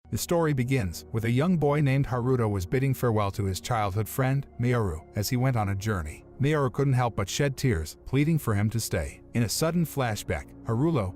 The story begins with a young boy named Haruto was bidding farewell to his childhood friend, Miyaru, as he went on a journey. Miyaru couldn't help but shed tears, pleading for him to stay. In a sudden flashback, Haruto,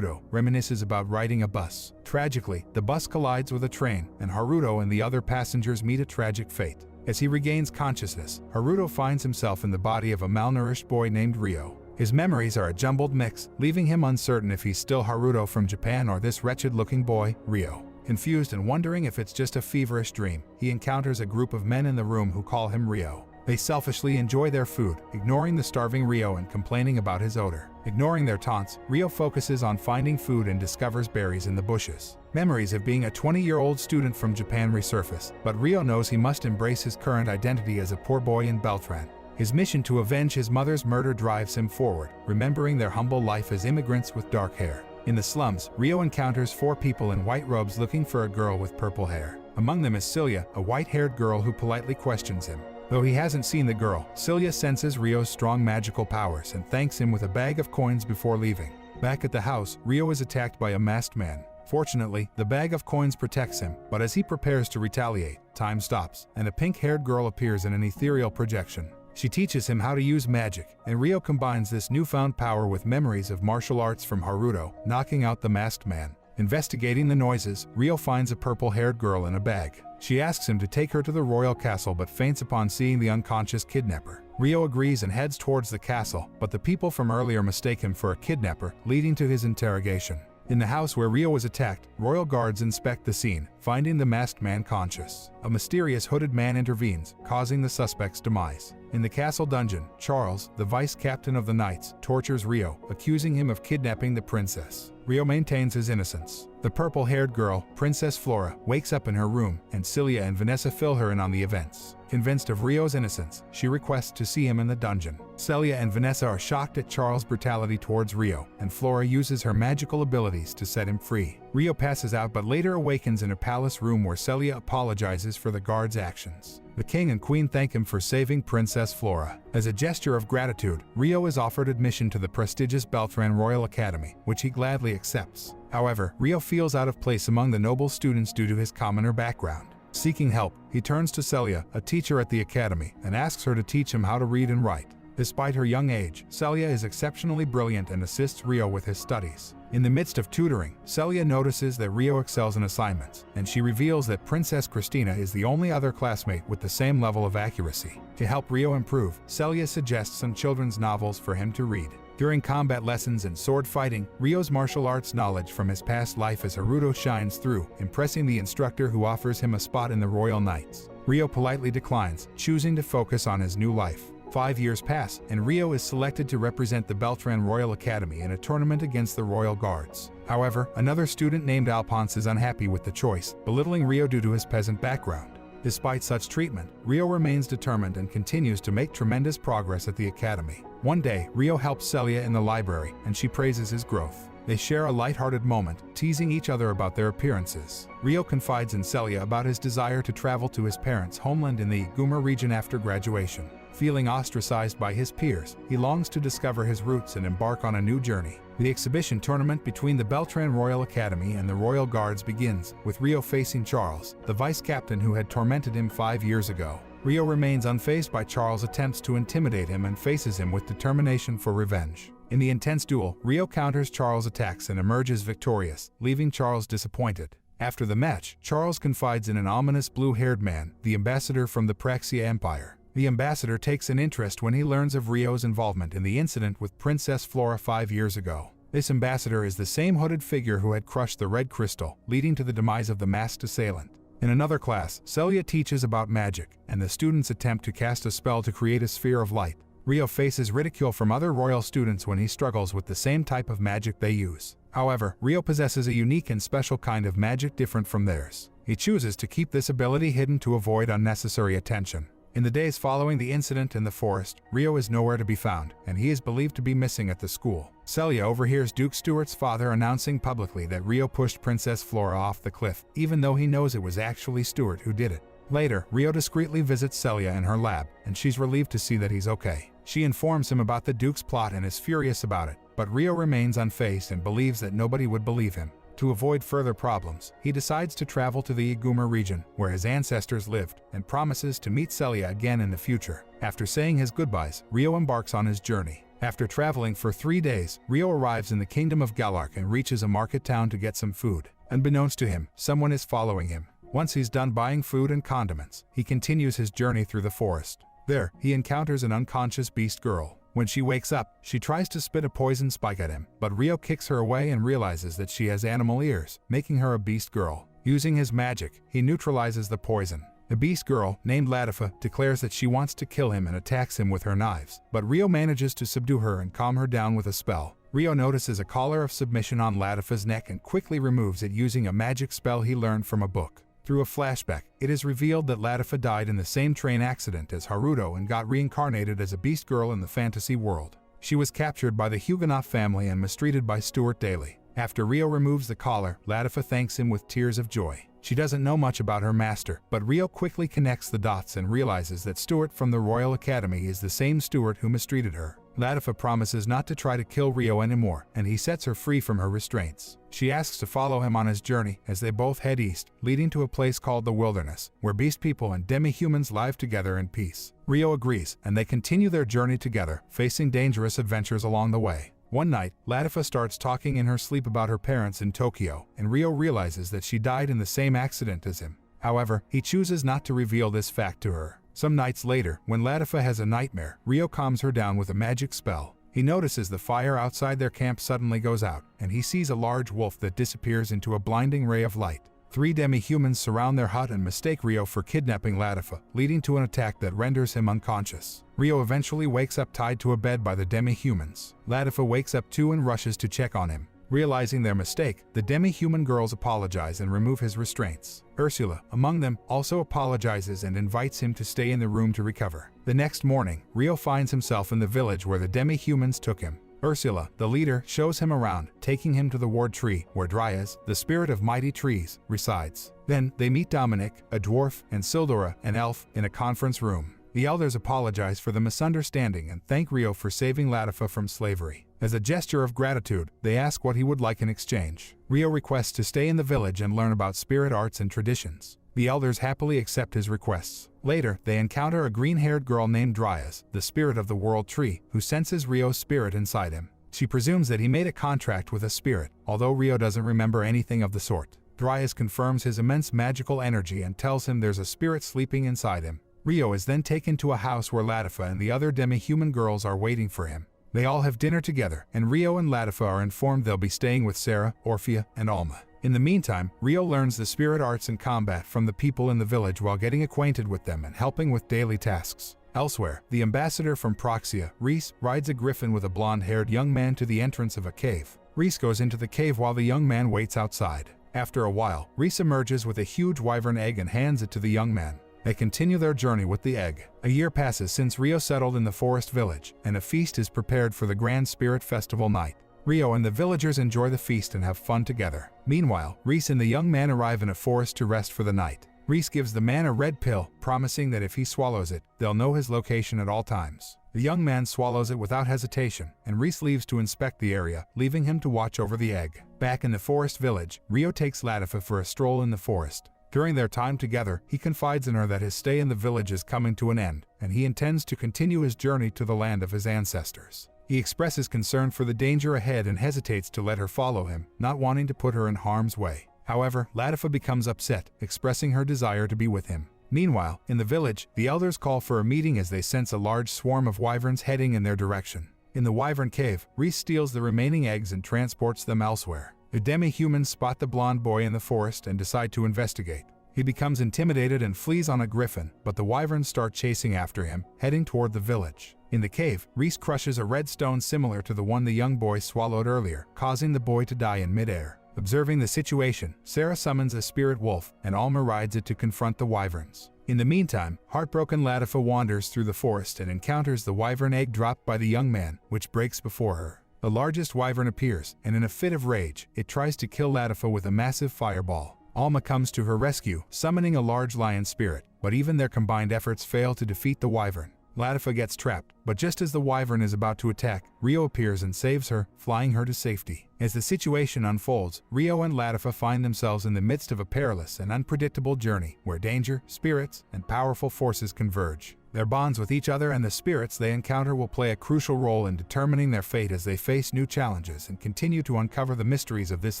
reminisces about riding a bus. Tragically, the bus collides with a train, and Haruto and the other passengers meet a tragic fate. As he regains consciousness, Haruto finds himself in the body of a malnourished boy named Ryo. His memories are a jumbled mix, leaving him uncertain if he's still Haruto from Japan or this wretched-looking boy, Ryo. Confused and wondering if it's just a feverish dream, he encounters a group of men in the room who call him Ryo. They selfishly enjoy their food, ignoring the starving Ryo and complaining about his odor. Ignoring their taunts, Ryo focuses on finding food and discovers berries in the bushes. Memories of being a 20-year-old student from Japan resurface, but Ryo knows he must embrace his current identity as a poor boy in Beltran. His mission to avenge his mother's murder drives him forward, remembering their humble life as immigrants with dark hair. In the slums, Ryo encounters 4 people in white robes looking for a girl with purple hair. Among them is Celia, a white-haired girl who politely questions him. Though he hasn't seen the girl, Celia senses Ryo's strong magical powers and thanks him with a bag of coins before leaving. Back at the house, Ryo is attacked by a masked man. Fortunately, the bag of coins protects him, but as he prepares to retaliate, time stops, and a pink-haired girl appears in an ethereal projection. She teaches him how to use magic, and Ryo combines this newfound power with memories of martial arts from Haruto, knocking out the masked man. Investigating the noises, Ryo finds a purple-haired girl in a bag. She asks him to take her to the royal castle but faints upon seeing the unconscious kidnapper. Ryo agrees and heads towards the castle, but the people from earlier mistake him for a kidnapper, leading to his interrogation. In the house where Ryo was attacked, royal guards inspect the scene, finding the masked man conscious. A mysterious hooded man intervenes, causing the suspect's demise. In the castle dungeon, Charles, the vice captain of the knights, tortures Ryo, accusing him of kidnapping the princess. Ryo maintains his innocence. The purple-haired girl, Princess Flora, wakes up in her room, and Celia and Vanessa fill her in on the events. Convinced of Ryo's innocence, she requests to see him in the dungeon. Celia and Vanessa are shocked at Charles' brutality towards Ryo, and Flora uses her magical abilities to set him free. Ryo passes out but later awakens in a palace room where Celia apologizes for the guards' actions. The king and queen thank him for saving Princess Flora. As a gesture of gratitude, Ryo is offered admission to the prestigious Beltran Royal Academy, which he gladly accepts. However, Ryo feels out of place among the noble students due to his commoner background. Seeking help, he turns to Celia, a teacher at the academy, and asks her to teach him how to read and write. Despite her young age, Celia is exceptionally brilliant and assists Ryo with his studies. In the midst of tutoring, Celia notices that Ryo excels in assignments, and she reveals that Princess Christina is the only other classmate with the same level of accuracy. To help Ryo improve, Celia suggests some children's novels for him to read. During combat lessons and sword fighting, Ryo's martial arts knowledge from his past life as Haruto shines through, impressing the instructor who offers him a spot in the Royal Knights. Ryo politely declines, choosing to focus on his new life. 5 years pass, and Ryo is selected to represent the Beltran Royal Academy in a tournament against the Royal Guards. However, another student named Alphonse is unhappy with the choice, belittling Ryo due to his peasant background. Despite such treatment, Ryo remains determined and continues to make tremendous progress at the academy. One day, Ryo helps Celia in the library, and she praises his growth. They share a light-hearted moment, teasing each other about their appearances. Ryo confides in Celia about his desire to travel to his parents' homeland in the Guma region after graduation. Feeling ostracized by his peers, he longs to discover his roots and embark on a new journey. The exhibition tournament between the Beltran Royal Academy and the Royal Guards begins, with Ryo facing Charles, the vice captain who had tormented him 5 years ago. Ryo remains unfazed by Charles' attempts to intimidate him and faces him with determination for revenge. In the intense duel, Ryo counters Charles' attacks and emerges victorious, leaving Charles disappointed. After the match, Charles confides in an ominous blue-haired man, the ambassador from the Praxia Empire. The ambassador takes an interest when he learns of Ryo's involvement in the incident with Princess Flora 5 years ago. This ambassador is the same hooded figure who had crushed the red crystal, leading to the demise of the masked assailant. In another class, Celia teaches about magic, and the students attempt to cast a spell to create a sphere of light. Ryo faces ridicule from other royal students when he struggles with the same type of magic they use. However, Ryo possesses a unique and special kind of magic different from theirs. He chooses to keep this ability hidden to avoid unnecessary attention. In the days following the incident in the forest, Ryo is nowhere to be found, and he is believed to be missing at the school. Celia overhears Duke Stuart's father announcing publicly that Ryo pushed Princess Flora off the cliff, even though he knows it was actually Stuart who did it. Later, Ryo discreetly visits Celia in her lab, and she's relieved to see that he's okay. She informs him about the Duke's plot and is furious about it, but Ryo remains unfazed and believes that nobody would believe him. To avoid further problems, he decides to travel to the Iguma region, where his ancestors lived, and promises to meet Celia again in the future. After saying his goodbyes, Ryo embarks on his journey. After traveling for 3 days, Ryo arrives in the kingdom of Galark and reaches a market town to get some food. Unbeknownst to him, someone is following him. Once he's done buying food and condiments, he continues his journey through the forest. There, he encounters an unconscious beast girl. When she wakes up, she tries to spit a poison spike at him, but Ryo kicks her away and realizes that she has animal ears, making her a beast girl. Using his magic, he neutralizes the poison. The beast girl, named Latifa, declares that she wants to kill him and attacks him with her knives, but Ryo manages to subdue her and calm her down with a spell. Ryo notices a collar of submission on Latifa's neck and quickly removes it using a magic spell he learned from a book. Through a flashback, it is revealed that Latifa died in the same train accident as Haruto and got reincarnated as a beast girl in the fantasy world. She was captured by the Huguenot family and mistreated by Stuart Daly. After Ryo removes the collar, Latifa thanks him with tears of joy. She doesn't know much about her master, but Ryo quickly connects the dots and realizes that Stuart from the Royal Academy is the same Stuart who mistreated her. Latifa promises not to try to kill Ryo anymore, and he sets her free from her restraints. She asks to follow him on his journey as they both head east, leading to a place called the Wilderness, where beast people and demi-humans live together in peace. Ryo agrees, and they continue their journey together, facing dangerous adventures along the way. One night, Latifa starts talking in her sleep about her parents in Tokyo, and Ryo realizes that she died in the same accident as him. However, he chooses not to reveal this fact to her. Some nights later, when Latifa has a nightmare, Ryo calms her down with a magic spell. He notices the fire outside their camp suddenly goes out, and he sees a large wolf that disappears into a blinding ray of light. 3 demi-humans surround their hut and mistake Ryo for kidnapping Latifa, leading to an attack that renders him unconscious. Ryo eventually wakes up tied to a bed by the demi-humans. Latifa wakes up too and rushes to check on him. Realizing their mistake, the demi-human girls apologize and remove his restraints. Ursula, among them, also apologizes and invites him to stay in the room to recover. The next morning, Ryo finds himself in the village where the demi-humans took him. Ursula, the leader, shows him around, taking him to the ward tree, where Dryas, the spirit of mighty trees, resides. Then, they meet Dominic, a dwarf, and Sildora, an elf, in a conference room. The elders apologize for the misunderstanding and thank Ryo for saving Latifa from slavery. As a gesture of gratitude, they ask what he would like in exchange. Ryo requests to stay in the village and learn about spirit arts and traditions. The elders happily accept his requests. Later, they encounter a green-haired girl named Dryas, the spirit of the world tree, who senses Ryo's spirit inside him. She presumes that he made a contract with a spirit, although Ryo doesn't remember anything of the sort. Dryas confirms his immense magical energy and tells him there's a spirit sleeping inside him. Ryo is then taken to a house where Latifa and the other demi-human girls are waiting for him. They all have dinner together, and Ryo and Latifa are informed they'll be staying with Sarah, Orphea, and Alma. In the meantime, Ryo learns the spirit arts and combat from the people in the village while getting acquainted with them and helping with daily tasks. Elsewhere, the ambassador from Proxia, Reese, rides a griffin with a blonde-haired young man to the entrance of a cave. Reese goes into the cave while the young man waits outside. After a while, Reese emerges with a huge wyvern egg and hands it to the young man. They continue their journey with the egg. A year passes since Ryo settled in the forest village, and a feast is prepared for the Grand Spirit Festival night. Ryo and the villagers enjoy the feast and have fun together. Meanwhile, Reese and the young man arrive in a forest to rest for the night. Reese gives the man a red pill, promising that if he swallows it, they'll know his location at all times. The young man swallows it without hesitation, and Reese leaves to inspect the area, leaving him to watch over the egg. Back in the forest village, Ryo takes Latifa for a stroll in the forest. During their time together, he confides in her that his stay in the village is coming to an end, and he intends to continue his journey to the land of his ancestors. He expresses concern for the danger ahead and hesitates to let her follow him, not wanting to put her in harm's way. However, Latifa becomes upset, expressing her desire to be with him. Meanwhile, in the village, the elders call for a meeting as they sense a large swarm of wyverns heading in their direction. In the wyvern cave, Reese steals the remaining eggs and transports them elsewhere. The demi-humans spot the blonde boy in the forest and decide to investigate. He becomes intimidated and flees on a griffin, but the wyverns start chasing after him, heading toward the village. In the cave, Reese crushes a red stone similar to the one the young boy swallowed earlier, causing the boy to die in midair. Observing the situation, Sarah summons a spirit wolf, and Alma rides it to confront the wyverns. In the meantime, heartbroken Latifa wanders through the forest and encounters the wyvern egg dropped by the young man, which breaks before her. The largest wyvern appears, and in a fit of rage, it tries to kill Latifa with a massive fireball. Alma comes to her rescue, summoning a large lion spirit, but even their combined efforts fail to defeat the wyvern. Latifa gets trapped, but just as the wyvern is about to attack, Rio appears and saves her, flying her to safety. As the situation unfolds, Rio and Latifa find themselves in the midst of a perilous and unpredictable journey where danger, spirits, and powerful forces converge. Their bonds with each other and the spirits they encounter will play a crucial role in determining their fate as they face new challenges and continue to uncover the mysteries of this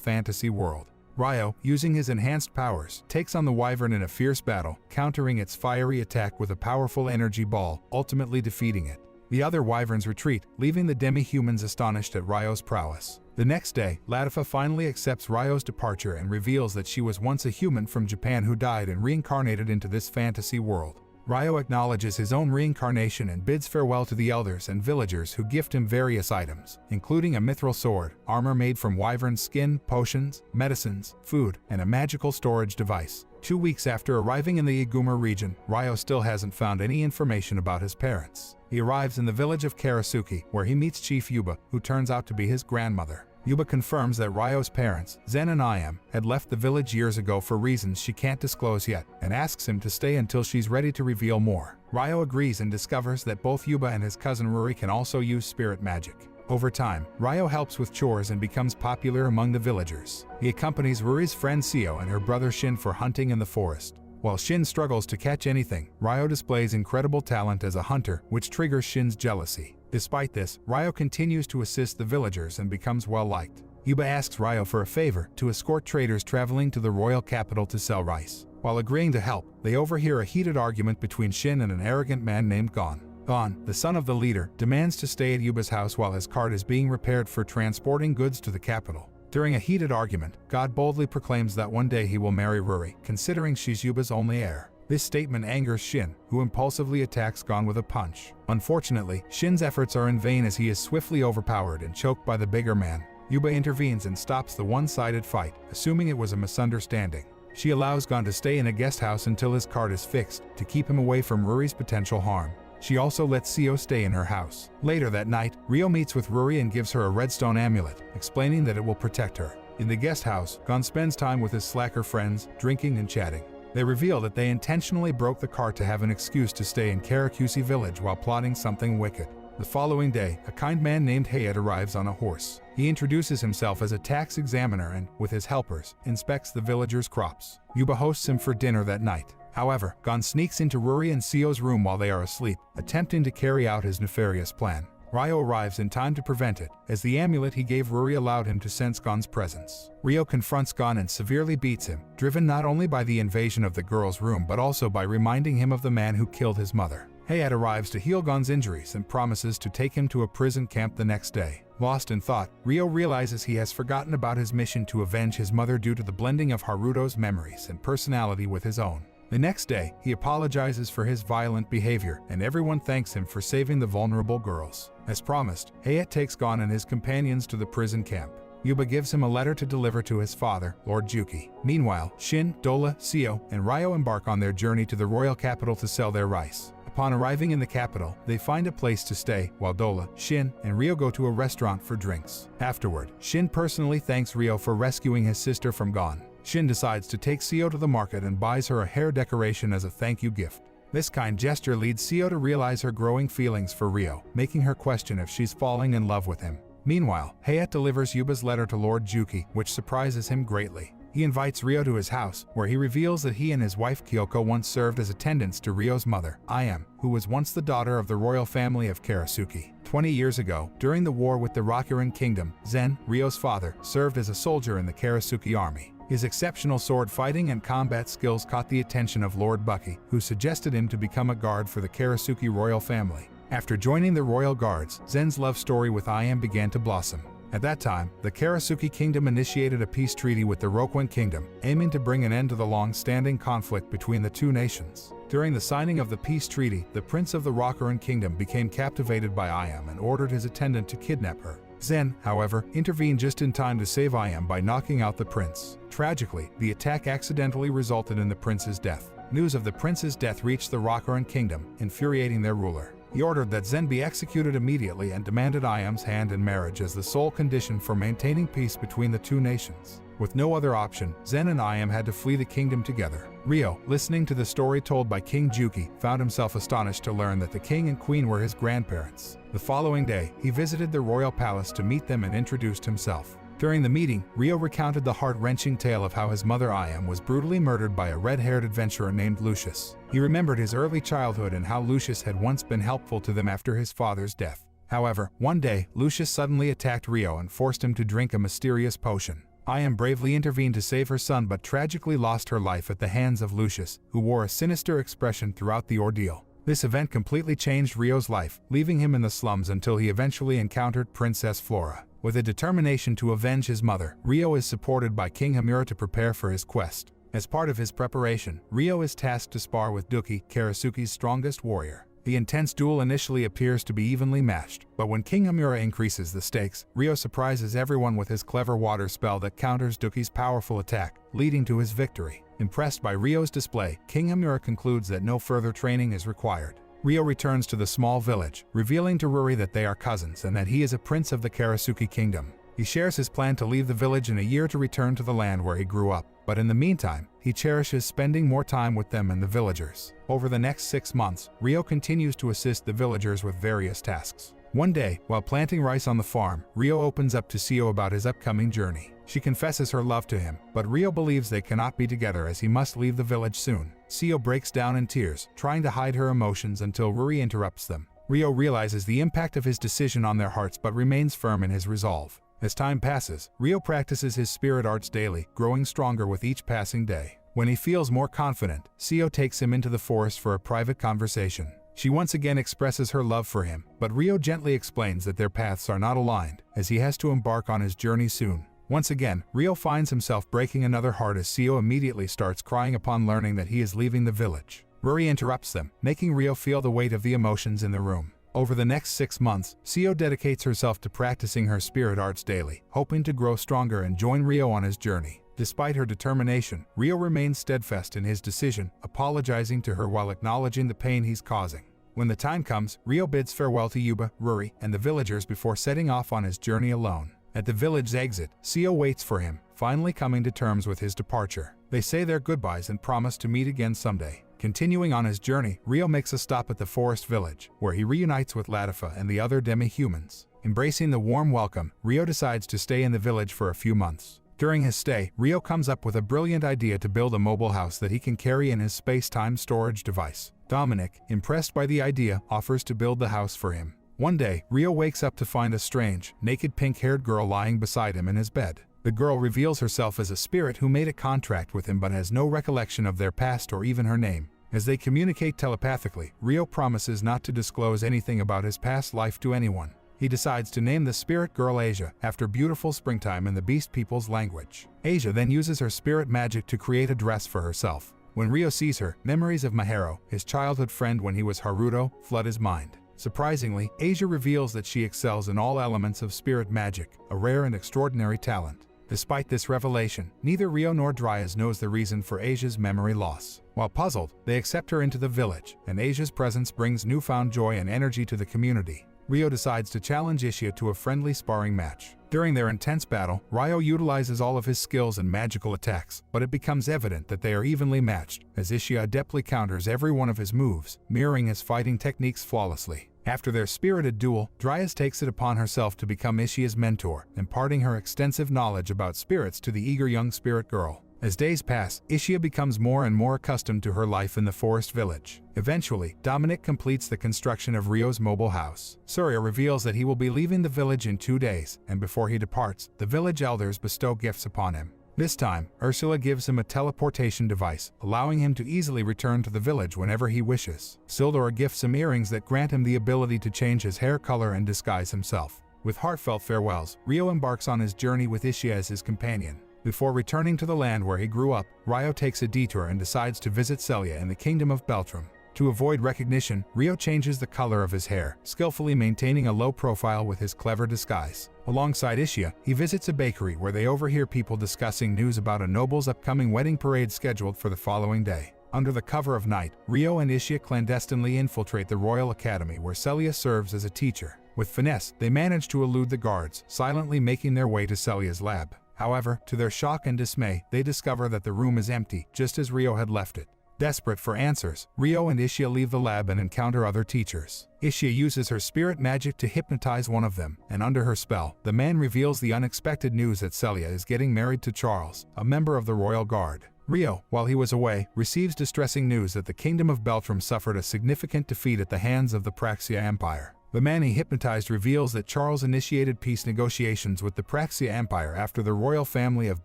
fantasy world. Ryo, using his enhanced powers, takes on the wyvern in a fierce battle, countering its fiery attack with a powerful energy ball, ultimately defeating it. The other wyverns retreat, leaving the demi-humans astonished at Ryo's prowess. The next day, Latifa finally accepts Ryo's departure and reveals that she was once a human from Japan who died and reincarnated into this fantasy world. Ryo acknowledges his own reincarnation and bids farewell to the elders and villagers who gift him various items, including a mithril sword, armor made from wyvern skin, potions, medicines, food, and a magical storage device. 2 weeks after arriving in the Iguma region, Ryo still hasn't found any information about his parents. He arrives in the village of Karasuki, where he meets Chief Yuba, who turns out to be his grandmother. Yuba confirms that Ryo's parents, Zen and Iam, had left the village years ago for reasons she can't disclose yet, and asks him to stay until she's ready to reveal more. Ryo agrees and discovers that both Yuba and his cousin Ruri can also use spirit magic. Over time, Ryo helps with chores and becomes popular among the villagers. He accompanies Ruri's friend Seo and her brother Shin for hunting in the forest. While Shin struggles to catch anything, Ryo displays incredible talent as a hunter, which triggers Shin's jealousy. Despite this, Ryo continues to assist the villagers and becomes well-liked. Yuba asks Ryo for a favor to escort traders traveling to the royal capital to sell rice. While agreeing to help, they overhear a heated argument between Shin and an arrogant man named Gon. Gon, the son of the leader, demands to stay at Yuba's house while his cart is being repaired for transporting goods to the capital. During a heated argument, God boldly proclaims that one day he will marry Ruri, considering she's Yuba's only heir. This statement angers Shin, who impulsively attacks Gon with a punch. Unfortunately, Shin's efforts are in vain as he is swiftly overpowered and choked by the bigger man. Yuba intervenes and stops the one-sided fight, assuming it was a misunderstanding. She allows Gon to stay in a guest house until his cart is fixed, to keep him away from Ruri's potential harm. She also lets Seo stay in her house. Later that night, Ryo meets with Ruri and gives her a redstone amulet, explaining that it will protect her. In the guest house, Gon spends time with his slacker friends, drinking and chatting. They reveal that they intentionally broke the cart to have an excuse to stay in Karasuki village while plotting something wicked. The following day, a kind man named Hayat arrives on a horse. He introduces himself as a tax examiner and, with his helpers, inspects the villagers' crops. Yuba hosts him for dinner that night. However, Gon sneaks into Ruri and Seo's room while they are asleep, attempting to carry out his nefarious plan. Ryo arrives in time to prevent it, as the amulet he gave Ruri allowed him to sense Gon's presence. Ryo confronts Gon and severely beats him, driven not only by the invasion of the girl's room but also by reminding him of the man who killed his mother. Hayat arrives to heal Gon's injuries and promises to take him to a prison camp the next day. Lost in thought, Ryo realizes he has forgotten about his mission to avenge his mother due to the blending of Haruto's memories and personality with his own. The next day, he apologizes for his violent behavior, and everyone thanks him for saving the vulnerable girls. As promised, Hayat takes Gon and his companions to the prison camp. Yuba gives him a letter to deliver to his father, Lord Juki. Meanwhile, Shin, Dola, Seo, and Ryo embark on their journey to the royal capital to sell their rice. Upon arriving in the capital, they find a place to stay, while Dola, Shin, and Ryo go to a restaurant for drinks. Afterward, Shin personally thanks Ryo for rescuing his sister from Gon. Shin decides to take Seo to the market and buys her a hair decoration as a thank you gift. This kind gesture leads Seo to realize her growing feelings for Ryo, making her question if she's falling in love with him. Meanwhile, Hayat delivers Yuba's letter to Lord Juki, which surprises him greatly. He invites Ryo to his house, where he reveals that he and his wife Kyoko once served as attendants to Ryo's mother, Iam, who was once the daughter of the royal family of Karasuki. 20 years ago, during the war with the Rokuran Kingdom, Zen, Ryo's father, served as a soldier in the Karasuki army. His exceptional sword fighting and combat skills caught the attention of Lord Bucky, who suggested him to become a guard for the Karasuki royal family. After joining the royal guards, Zen's love story with Iam began to blossom. At that time, the Karasuki kingdom initiated a peace treaty with the Rokuran kingdom, aiming to bring an end to the long-standing conflict between the two nations. During the signing of the peace treaty, the prince of the Rokuran kingdom became captivated by Iam and ordered his attendant to kidnap her. Zen, however, intervened just in time to save Iam by knocking out the prince. Tragically, the attack accidentally resulted in the prince's death. News of the prince's death reached the Rokuran kingdom, infuriating their ruler. He ordered that Zen be executed immediately and demanded Ayam's hand in marriage as the sole condition for maintaining peace between the two nations. With no other option, Zen and Ayam had to flee the kingdom together. Ryo, listening to the story told by King Juki, found himself astonished to learn that the king and queen were his grandparents. The following day, he visited the royal palace to meet them and introduced himself. During the meeting, Ryo recounted the heart-wrenching tale of how his mother Ayam was brutally murdered by a red-haired adventurer named Lucius. He remembered his early childhood and how Lucius had once been helpful to them after his father's death. However, one day, Lucius suddenly attacked Ryo and forced him to drink a mysterious potion. Ayam bravely intervened to save her son but tragically lost her life at the hands of Lucius, who wore a sinister expression throughout the ordeal. This event completely changed Ryo's life, leaving him in the slums until he eventually encountered Princess Flora. With a determination to avenge his mother, Ryo is supported by King Hamura to prepare for his quest. As part of his preparation, Ryo is tasked to spar with Duki, Karasuki's strongest warrior. The intense duel initially appears to be evenly matched, but when King Hamura increases the stakes, Ryo surprises everyone with his clever water spell that counters Duki's powerful attack, leading to his victory. Impressed by Ryo's display, King Hamura concludes that no further training is required. Ryo returns to the small village, revealing to Ruri that they are cousins and that he is a prince of the Karasuki kingdom. He shares his plan to leave the village in a year to return to the land where he grew up, but in the meantime, he cherishes spending more time with them and the villagers. Over the next 6 months, Ryo continues to assist the villagers with various tasks. One day, while planting rice on the farm, Ryo opens up to Seo about his upcoming journey. She confesses her love to him, but Ryo believes they cannot be together as he must leave the village soon. Seo breaks down in tears, trying to hide her emotions until Ruri interrupts them. Ryo realizes the impact of his decision on their hearts but remains firm in his resolve. As time passes, Ryo practices his spirit arts daily, growing stronger with each passing day. When he feels more confident, Seo takes him into the forest for a private conversation. She once again expresses her love for him, but Ryo gently explains that their paths are not aligned, as he has to embark on his journey soon. Once again, Ryo finds himself breaking another heart as Seo immediately starts crying upon learning that he is leaving the village. Ruri interrupts them, making Ryo feel the weight of the emotions in the room. Over the next 6 months, Seo dedicates herself to practicing her spirit arts daily, hoping to grow stronger and join Ryo on his journey. Despite her determination, Ryo remains steadfast in his decision, apologizing to her while acknowledging the pain he's causing. When the time comes, Ryo bids farewell to Yuba, Ruri, and the villagers before setting off on his journey alone. At the village's exit, Seo waits for him, finally coming to terms with his departure. They say their goodbyes and promise to meet again someday. Continuing on his journey, Ryo makes a stop at the forest village, where he reunites with Latifa and the other demi-humans. Embracing the warm welcome, Ryo decides to stay in the village for a few months. During his stay, Ryo comes up with a brilliant idea to build a mobile house that he can carry in his space-time storage device. Dominic, impressed by the idea, offers to build the house for him. One day, Ryo wakes up to find a strange, naked pink-haired girl lying beside him in his bed. The girl reveals herself as a spirit who made a contract with him but has no recollection of their past or even her name. As they communicate telepathically, Ryo promises not to disclose anything about his past life to anyone. He decides to name the spirit girl Asia, after beautiful springtime in the beast people's language. Asia then uses her spirit magic to create a dress for herself. When Ryo sees her, memories of Mahiro, his childhood friend when he was Haruto, flood his mind. Surprisingly, Asia reveals that she excels in all elements of spirit magic, a rare and extraordinary talent. Despite this revelation, neither Ryo nor Dryas knows the reason for Asia's memory loss. While puzzled, they accept her into the village, and Asia's presence brings newfound joy and energy to the community. Ryo decides to challenge Ishia to a friendly sparring match. During their intense battle, Ryo utilizes all of his skills and magical attacks, but it becomes evident that they are evenly matched, as Ishia adeptly counters every one of his moves, mirroring his fighting techniques flawlessly. After their spirited duel, Dryas takes it upon herself to become Ishia's mentor, imparting her extensive knowledge about spirits to the eager young spirit girl. As days pass, Ishia becomes more and more accustomed to her life in the forest village. Eventually, Dominic completes the construction of Ryo's mobile house. Surya reveals that he will be leaving the village in 2 days, and before he departs, the village elders bestow gifts upon him. This time, Ursula gives him a teleportation device, allowing him to easily return to the village whenever he wishes. Sildora gifts him earrings that grant him the ability to change his hair color and disguise himself. With heartfelt farewells, Ryo embarks on his journey with Ishia as his companion. Before returning to the land where he grew up, Ryo takes a detour and decides to visit Celia in the kingdom of Beltram. To avoid recognition, Ryo changes the color of his hair, skillfully maintaining a low profile with his clever disguise. Alongside Ishia, he visits a bakery where they overhear people discussing news about a noble's upcoming wedding parade scheduled for the following day. Under the cover of night, Ryo and Ishia clandestinely infiltrate the Royal Academy where Celia serves as a teacher. With finesse, they manage to elude the guards, silently making their way to Celia's lab. However, to their shock and dismay, they discover that the room is empty, just as Ryo had left it. Desperate for answers, Ryo and Ishia leave the lab and encounter other teachers. Ishia uses her spirit magic to hypnotize one of them, and under her spell, the man reveals the unexpected news that Celia is getting married to Charles, a member of the Royal Guard. Ryo, while he was away, receives distressing news that the Kingdom of Beltrum suffered a significant defeat at the hands of the Praxia Empire. The man he hypnotized reveals that Charles initiated peace negotiations with the Praxia Empire after the royal family of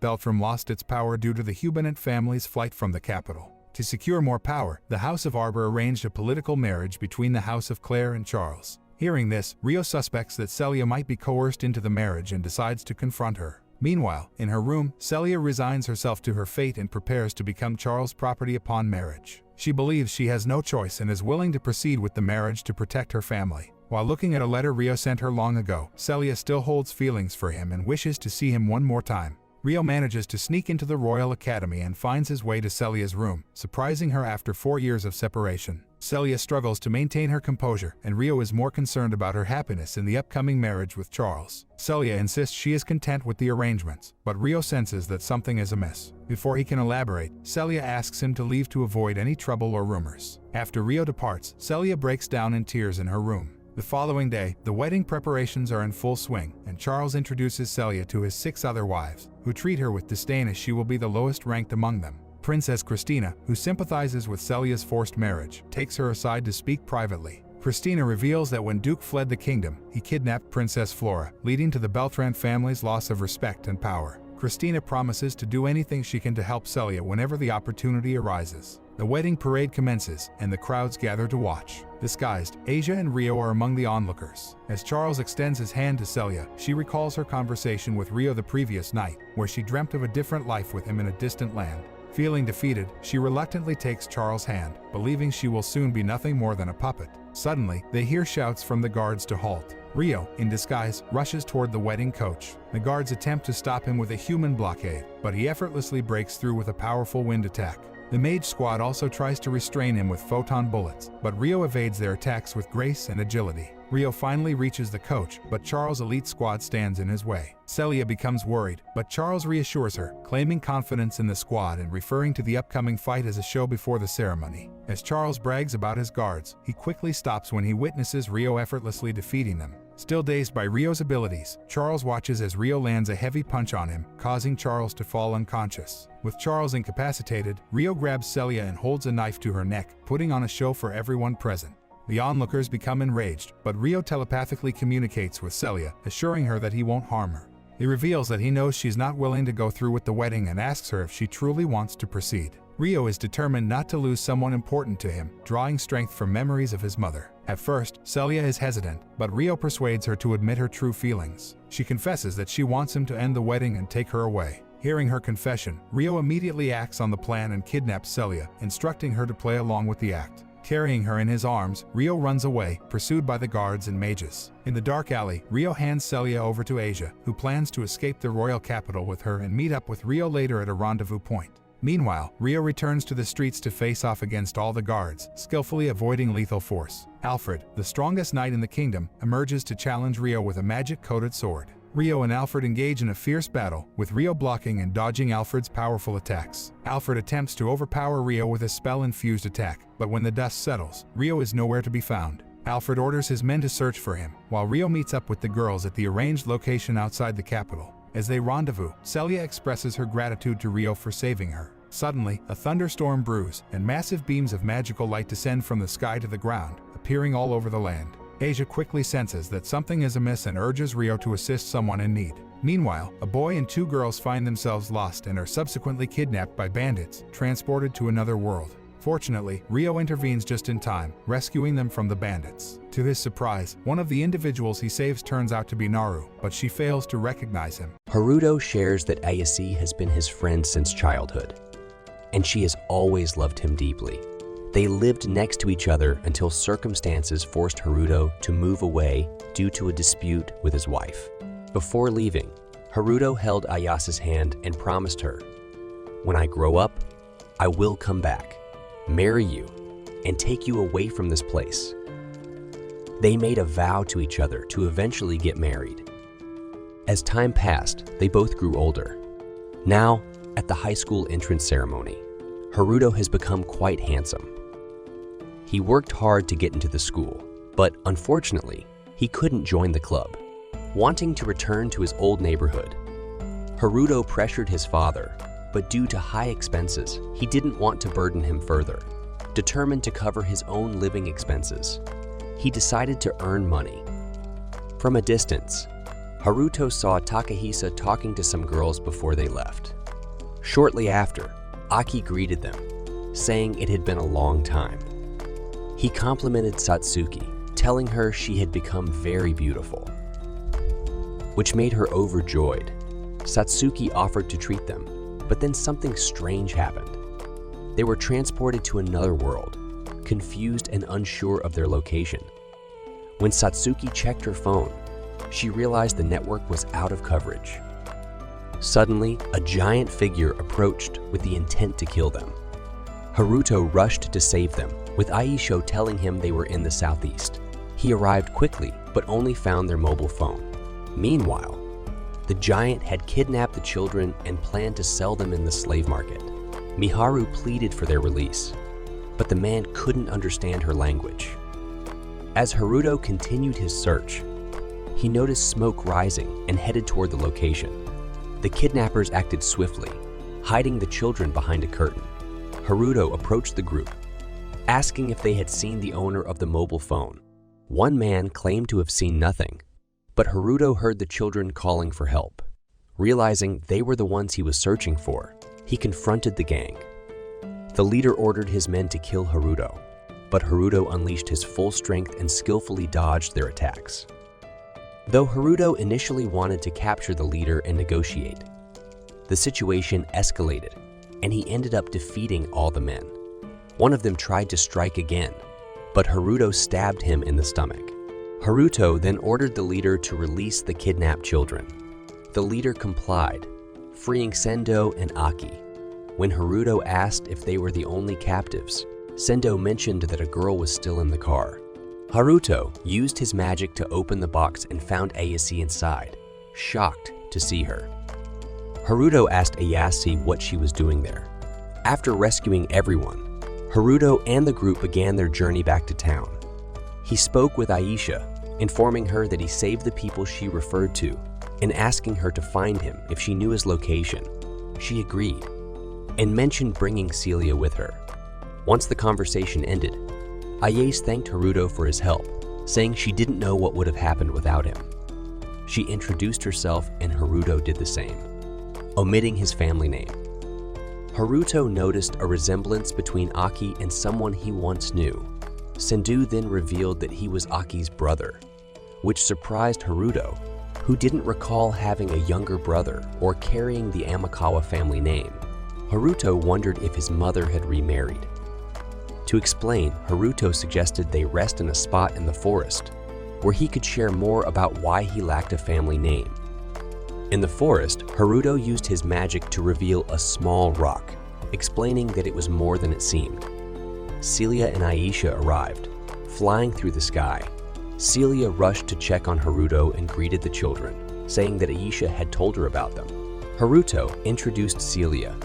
Beltrum lost its power due to the Huguenot family's flight from the capital. To secure more power, the House of Arbor arranged a political marriage between the House of Clare and Charles. Hearing this, Ryo suspects that Celia might be coerced into the marriage and decides to confront her. Meanwhile, in her room, Celia resigns herself to her fate and prepares to become Charles' property upon marriage. She believes she has no choice and is willing to proceed with the marriage to protect her family. While looking at a letter Ryo sent her long ago, Celia still holds feelings for him and wishes to see him one more time. Ryo manages to sneak into the Royal Academy and finds his way to Celia's room, surprising her after 4 years of separation. Celia struggles to maintain her composure, and Ryo is more concerned about her happiness in the upcoming marriage with Charles. Celia insists she is content with the arrangements, but Ryo senses that something is amiss. Before he can elaborate, Celia asks him to leave to avoid any trouble or rumors. After Ryo departs, Celia breaks down in tears in her room. The following day, the wedding preparations are in full swing, and Charles introduces Celia to his 6 other wives, who treat her with disdain as she will be the lowest ranked among them. Princess Christina, who sympathizes with Celia's forced marriage, takes her aside to speak privately. Christina reveals that when Duke fled the kingdom, he kidnapped Princess Flora, leading to the Beltran family's loss of respect and power. Christina promises to do anything she can to help Celia whenever the opportunity arises. The wedding parade commences, and the crowds gather to watch. Disguised, Asia and Ryo are among the onlookers. As Charles extends his hand to Celia, she recalls her conversation with Ryo the previous night, where she dreamt of a different life with him in a distant land. Feeling defeated, she reluctantly takes Charles' hand, believing she will soon be nothing more than a puppet. Suddenly, they hear shouts from the guards to halt. Ryo, in disguise, rushes toward the wedding coach. The guards attempt to stop him with a human blockade, but he effortlessly breaks through with a powerful wind attack. The mage squad also tries to restrain him with photon bullets, but Ryo evades their attacks with grace and agility. Ryo finally reaches the coach, but Charles' elite squad stands in his way. Celia becomes worried, but Charles reassures her, claiming confidence in the squad and referring to the upcoming fight as a show before the ceremony. As Charles brags about his guards, he quickly stops when he witnesses Ryo effortlessly defeating them. Still dazed by Ryo's abilities, Charles watches as Ryo lands a heavy punch on him, causing Charles to fall unconscious. With Charles incapacitated, Ryo grabs Celia and holds a knife to her neck, putting on a show for everyone present. The onlookers become enraged, but Ryo telepathically communicates with Celia, assuring her that he won't harm her. He reveals that he knows she's not willing to go through with the wedding and asks her if she truly wants to proceed. Ryo is determined not to lose someone important to him, drawing strength from memories of his mother. At first, Celia is hesitant, but Ryo persuades her to admit her true feelings. She confesses that she wants him to end the wedding and take her away. Hearing her confession, Ryo immediately acts on the plan and kidnaps Celia, instructing her to play along with the act. Carrying her in his arms, Ryo runs away, pursued by the guards and mages. In the dark alley, Ryo hands Celia over to Asia, who plans to escape the royal capital with her and meet up with Ryo later at a rendezvous point. Meanwhile, Ryo returns to the streets to face off against all the guards, skillfully avoiding lethal force. Alfred, the strongest knight in the kingdom, emerges to challenge Ryo with a magic-coated sword. Ryo and Alfred engage in a fierce battle, with Ryo blocking and dodging Alfred's powerful attacks. Alfred attempts to overpower Ryo with a spell-infused attack, but when the dust settles, Ryo is nowhere to be found. Alfred orders his men to search for him, while Ryo meets up with the girls at the arranged location outside the capital. As they rendezvous, Celia expresses her gratitude to Ryo for saving her. Suddenly, a thunderstorm brews, and massive beams of magical light descend from the sky to the ground, appearing all over the land. Asia quickly senses that something is amiss and urges Ryo to assist someone in need. Meanwhile, a boy and 2 girls find themselves lost and are subsequently kidnapped by bandits, transported to another world. Fortunately, Ryo intervenes just in time, rescuing them from the bandits. To his surprise, one of the individuals he saves turns out to be Naru, but she fails to recognize him. Haruto shares that Ayase has been his friend since childhood, and she has always loved him deeply. They lived next to each other until circumstances forced Haruto to move away due to a dispute with his wife. Before leaving, Haruto held Ayase's hand and promised her, "When I grow up, I will come back." marry you, and take you away from this place. They made a vow to each other to eventually get married. As time passed, they both grew older. Now, at the high school entrance ceremony, Haruto has become quite handsome. He worked hard to get into the school, but unfortunately, he couldn't join the club. Wanting to return to his old neighborhood, Haruto pressured his father, but due to high expenses, he didn't want to burden him further. Determined to cover his own living expenses, he decided to earn money. From a distance, Haruto saw Takahisa talking to some girls before they left. Shortly after, Aki greeted them, saying it had been a long time. He complimented Satsuki, telling her she had become very beautiful, which made her overjoyed. Satsuki offered to treat them, but then something strange happened. They were transported to another world, confused and unsure of their location. When Satsuki checked her phone, she realized the network was out of coverage. Suddenly, a giant figure approached with the intent to kill them. Haruto rushed to save them, with Aisho telling him they were in the southeast. He arrived quickly, but only found their mobile phone. Meanwhile, the giant had kidnapped the children and planned to sell them in the slave market. Miharu pleaded for their release, but the man couldn't understand her language. As Haruto continued his search, he noticed smoke rising and headed toward the location. The kidnappers acted swiftly, hiding the children behind a curtain. Haruto approached the group, asking if they had seen the owner of the mobile phone. One man claimed to have seen nothing, but Haruto heard the children calling for help. Realizing they were the ones he was searching for, he confronted the gang. The leader ordered his men to kill Haruto, but Haruto unleashed his full strength and skillfully dodged their attacks. Though Haruto initially wanted to capture the leader and negotiate, the situation escalated, and he ended up defeating all the men. One of them tried to strike again, but Haruto stabbed him in the stomach. Haruto then ordered the leader to release the kidnapped children. The leader complied, freeing Sendo and Aki. When Haruto asked if they were the only captives, Sendo mentioned that a girl was still in the car. Haruto used his magic to open the box and found Ayase inside, shocked to see her. Haruto asked Ayase what she was doing there. After rescuing everyone, Haruto and the group began their journey back to town. He spoke with Aisha, informing her that he saved the people she referred to and asking her to find him if she knew his location. She agreed and mentioned bringing Celia with her. Once the conversation ended, Ayase thanked Haruto for his help, saying she didn't know what would have happened without him. She introduced herself and Haruto did the same, omitting his family name. Haruto noticed a resemblance between Aki and someone he once knew. Sendo then revealed that he was Aki's brother, which surprised Haruto, who didn't recall having a younger brother or carrying the Amikawa family name. Haruto wondered if his mother had remarried. To explain, Haruto suggested they rest in a spot in the forest, where he could share more about why he lacked a family name. In the forest, Haruto used his magic to reveal a small rock, explaining that it was more than it seemed. Celia and Aisha arrived, flying through the sky. Celia rushed to check on Haruto and greeted the children, saying that Aisha had told her about them. Haruto introduced Celia,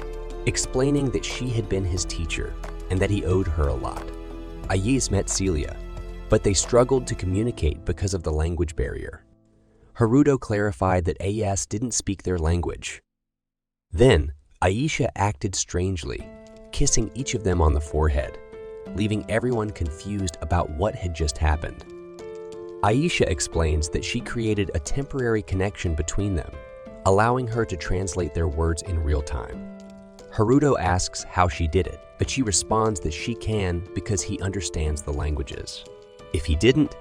explaining that she had been his teacher and that he owed her a lot. Ayase met Celia, but they struggled to communicate because of the language barrier. Haruto clarified that Ayase didn't speak their language. Then, Aisha acted strangely, kissing each of them on the forehead, leaving everyone confused about what had just happened. Aisha explains that she created a temporary connection between them, allowing her to translate their words in real time. Haruto asks how she did it, but she responds that she can because he understands the languages. If he didn't,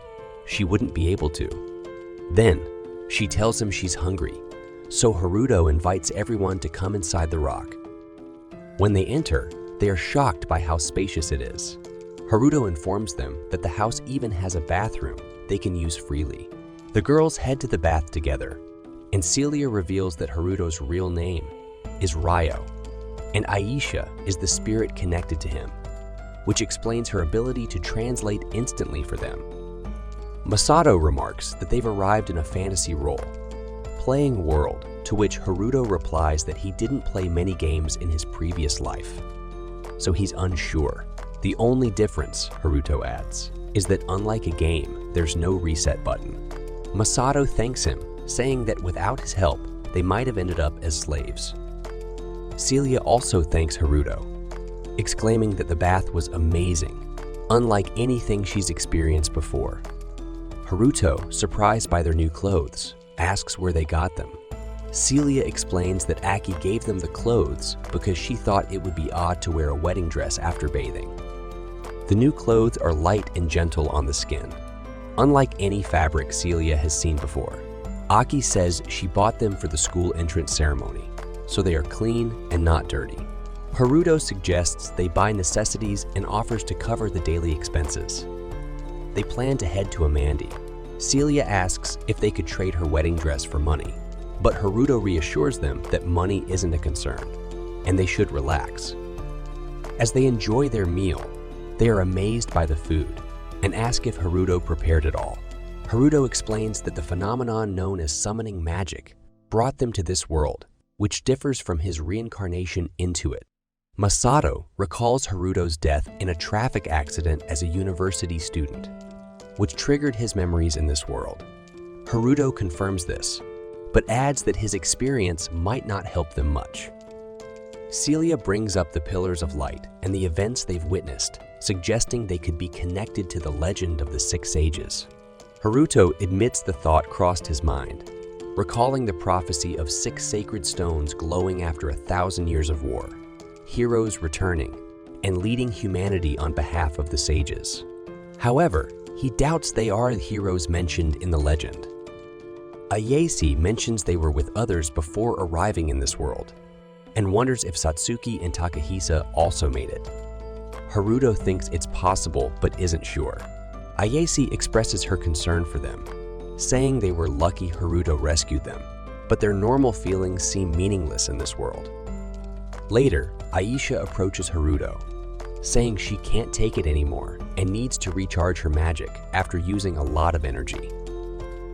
she wouldn't be able to. Then, she tells him she's hungry, so Haruto invites everyone to come inside the rock. When they enter, they are shocked by how spacious it is. Haruto informs them that the house even has a bathroom they can use freely. The girls head to the bath together, and Celia reveals that Haruto's real name is Ryo, and Aisha is the spirit connected to him. which explains her ability to translate instantly for them. Masato remarks that they've arrived in a fantasy role, playing world, to which Haruto replies that he didn't play many games in his previous life. So he's unsure. The only difference, Haruto adds, is that unlike a game, there's no reset button. Masato thanks him, saying that without his help, they might have ended up as slaves. Celia also thanks Haruto, exclaiming that the bath was amazing, unlike anything she's experienced before. Haruto, surprised by their new clothes, asks where they got them. Celia explains that Aki gave them the clothes because she thought it would be odd to wear a wedding dress after bathing. The new clothes are light and gentle on the skin, unlike any fabric Celia has seen before. Aki says she bought them for the school entrance ceremony, so they are clean and not dirty. Haruto suggests they buy necessities and offers to cover the daily expenses. They plan to head to Amandi. Celia asks if they could trade her wedding dress for money, but Haruto reassures them that money isn't a concern, and they should relax. As they enjoy their meal, they are amazed by the food and ask if Haruto prepared it all. Haruto explains that the phenomenon known as summoning magic brought them to this world, which differs from his reincarnation into it. Masato recalls Haruto's death in a traffic accident as a university student, which triggered his memories in this world. Haruto confirms this, but adds that his experience might not help them much. Celia brings up the Pillars of Light and the events they've witnessed, suggesting they could be connected to the legend of the Six Sages. Haruto admits the thought crossed his mind, recalling the prophecy of 6 sacred stones glowing after 1,000 years of war, heroes returning, and leading humanity on behalf of the sages. However, he doubts they are the heroes mentioned in the legend. Ayase mentions they were with others before arriving in this world, and wonders if Satsuki and Takahisa also made it. Haruto thinks it's possible but isn't sure. Ayase expresses her concern for them, saying they were lucky Haruto rescued them, but their normal feelings seem meaningless in this world. Later, Aisha approaches Haruto, saying she can't take it anymore and needs to recharge her magic after using a lot of energy.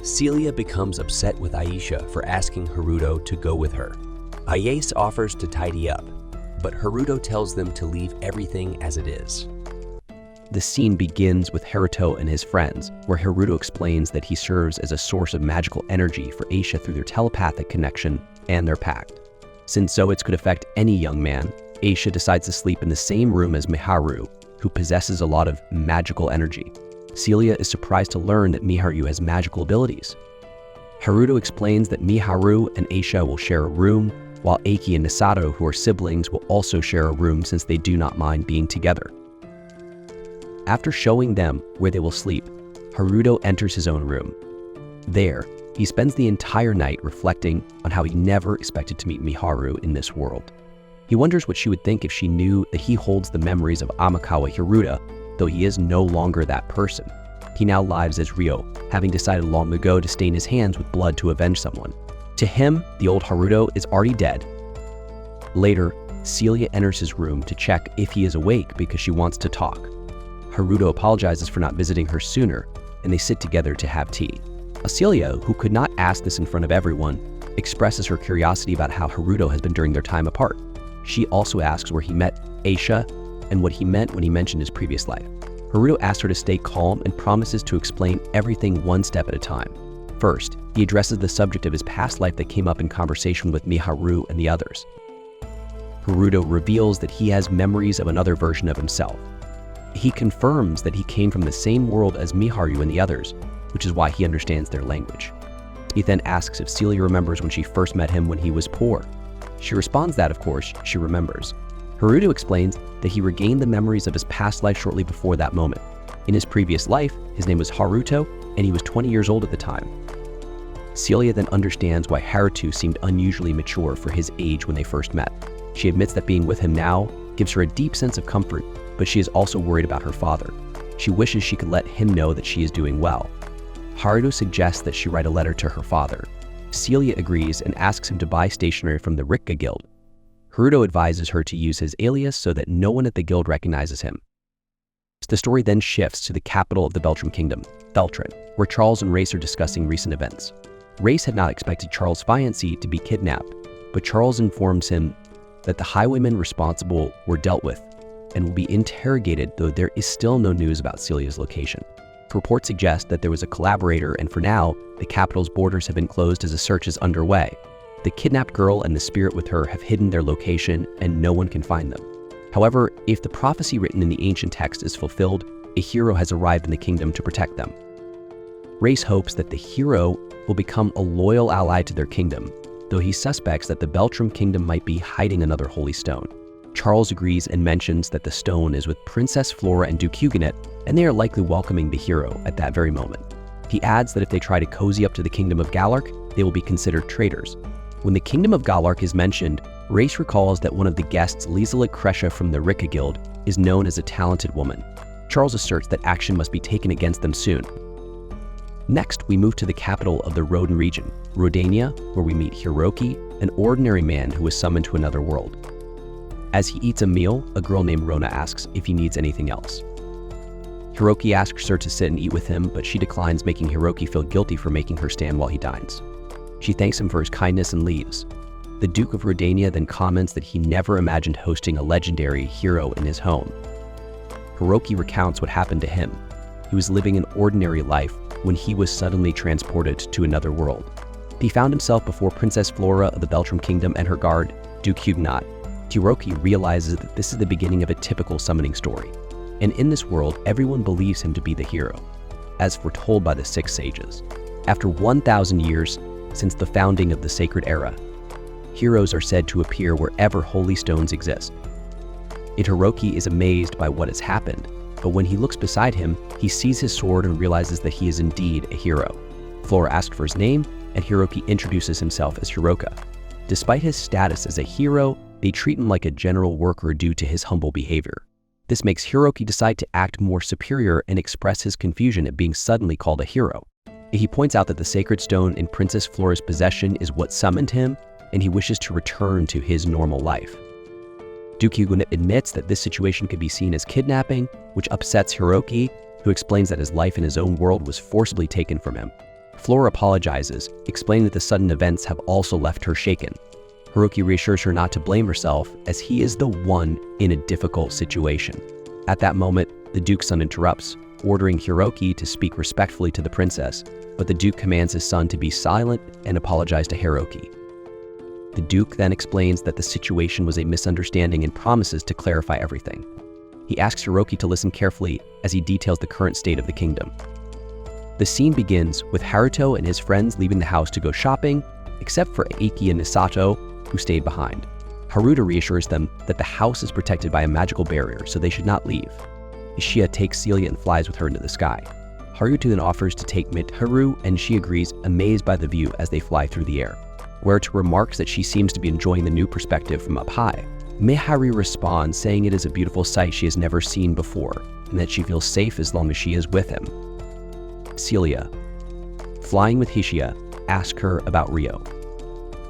Celia becomes upset with Aisha for asking Haruto to go with her. Ayase offers to tidy up, but Haruto tells them to leave everything as it is. The scene begins with Haruto and his friends, where Haruto explains that he serves as a source of magical energy for Aisha through their telepathic connection and their pact. Since Zoids could affect any young man, Aisha decides to sleep in the same room as Miharu, who possesses a lot of magical energy. Celia is surprised to learn that Miharu has magical abilities. Haruto explains that Miharu and Aisha will share a room, while Aki and Misato, who are siblings, will also share a room since they do not mind being together. After showing them where they will sleep, Haruto enters his own room. There, he spends the entire night reflecting on how he never expected to meet Miharu in this world. He wonders what she would think if she knew that he holds the memories of Amikawa Hiruta, though he is no longer that person. He now lives as Ryo, having decided long ago to stain his hands with blood to avenge someone. To him, the old Haruto is already dead. Later, Celia enters his room to check if he is awake because she wants to talk. Haruto apologizes for not visiting her sooner, and they sit together to have tea. Celia, who could not ask this in front of everyone, expresses her curiosity about how Haruto has been during their time apart. She also asks where he met Aisha and what he meant when he mentioned his previous life. Haruto asks her to stay calm and promises to explain everything one step at a time. First, he addresses the subject of his past life that came up in conversation with Miharu and the others. Haruto reveals that he has memories of another version of himself. He confirms that he came from the same world as Miharu and the others, which is why he understands their language. He then asks if Celia remembers when she first met him when he was poor. She responds that, of course, she remembers. Haruto explains that he regained the memories of his past life shortly before that moment. In his previous life, his name was Haruto, and he was 20 years old at the time. Celia then understands why Haruto seemed unusually mature for his age when they first met. She admits that being with him now gives her a deep sense of comfort, but she is also worried about her father. She wishes she could let him know that she is doing well. Haruto suggests that she write a letter to her father. Celia agrees and asks him to buy stationery from the Rikka Guild. Haruto advises her to use his alias so that no one at the guild recognizes him. The story then shifts to the capital of the Beltram Kingdom, Beltran, where Charles and Race are discussing recent events. Race had not expected Charles' fiancée to be kidnapped, but Charles informs him that the highwaymen responsible were dealt with and will be interrogated, though there is still no news about Celia's location. Reports suggest that there was a collaborator, and for now, the capital's borders have been closed as a search is underway. The kidnapped girl and the spirit with her have hidden their location, and no one can find them. However, if the prophecy written in the ancient text is fulfilled, a hero has arrived in the kingdom to protect them. Race hopes that the hero will become a loyal ally to their kingdom, though he suspects that the Beltram Kingdom might be hiding another holy stone. Charles agrees and mentions that the stone is with Princess Flora and Duke Huguenot, and they are likely welcoming the hero at that very moment. He adds that if they try to cozy up to the kingdom of Galark, they will be considered traitors. When the kingdom of Galark is mentioned, Race recalls that one of the guests, Liselit Kresha from the Rika Guild, is known as a talented woman. Charles asserts that action must be taken against them soon. Next, we move to the capital of the Roden region, Rodania, where we meet Hiroki, an ordinary man who was summoned to another world. As he eats a meal, a girl named Rona asks if he needs anything else. Hiroki asks her to sit and eat with him, but she declines, making Hiroki feel guilty for making her stand while he dines. She thanks him for his kindness and leaves. The Duke of Rodania then comments that he never imagined hosting a legendary hero in his home. Hiroki recounts what happened to him. He was living an ordinary life when he was suddenly transported to another world. He found himself before Princess Flora of the Beltram Kingdom and her guard, Duke Huguenot. Hiroki realizes that this is the beginning of a typical summoning story, and in this world, everyone believes him to be the hero, as foretold by the 6 sages. After 1,000 years since the founding of the Sacred Era, heroes are said to appear wherever holy stones exist. Hiroki is amazed by what has happened, but when he looks beside him, he sees his sword and realizes that he is indeed a hero. Flora asks for his name, and Hiroki introduces himself as Hiroka. Despite his status as a hero, they treat him like a general worker due to his humble behavior. This makes Hiroki decide to act more superior and express his confusion at being suddenly called a hero. He points out that the sacred stone in Princess Flora's possession is what summoned him, and he wishes to return to his normal life. Duke Huguenot admits that this situation could be seen as kidnapping, which upsets Hiroki, who explains that his life in his own world was forcibly taken from him. Flora apologizes, explaining that the sudden events have also left her shaken. Hiroki reassures her not to blame herself, as he is the one in a difficult situation. At that moment, the Duke's son interrupts, ordering Hiroki to speak respectfully to the princess, but the Duke commands his son to be silent and apologize to Hiroki. The Duke then explains that the situation was a misunderstanding and promises to clarify everything. He asks Hiroki to listen carefully as he details the current state of the kingdom. The scene begins with Haruto and his friends leaving the house to go shopping, except for Eiki and Misato, who stayed behind. Haruto reassures them that the house is protected by a magical barrier, so they should not leave. Ishia takes Celia and flies with her into the sky. Haruto then offers to take Mitharu, and she agrees, amazed by the view as they fly through the air. Haruto remarks that she seems to be enjoying the new perspective from up high. Miharu responds, saying it is a beautiful sight she has never seen before, and that she feels safe as long as she is with him. Celia, flying with Hishia, asks her about Rio.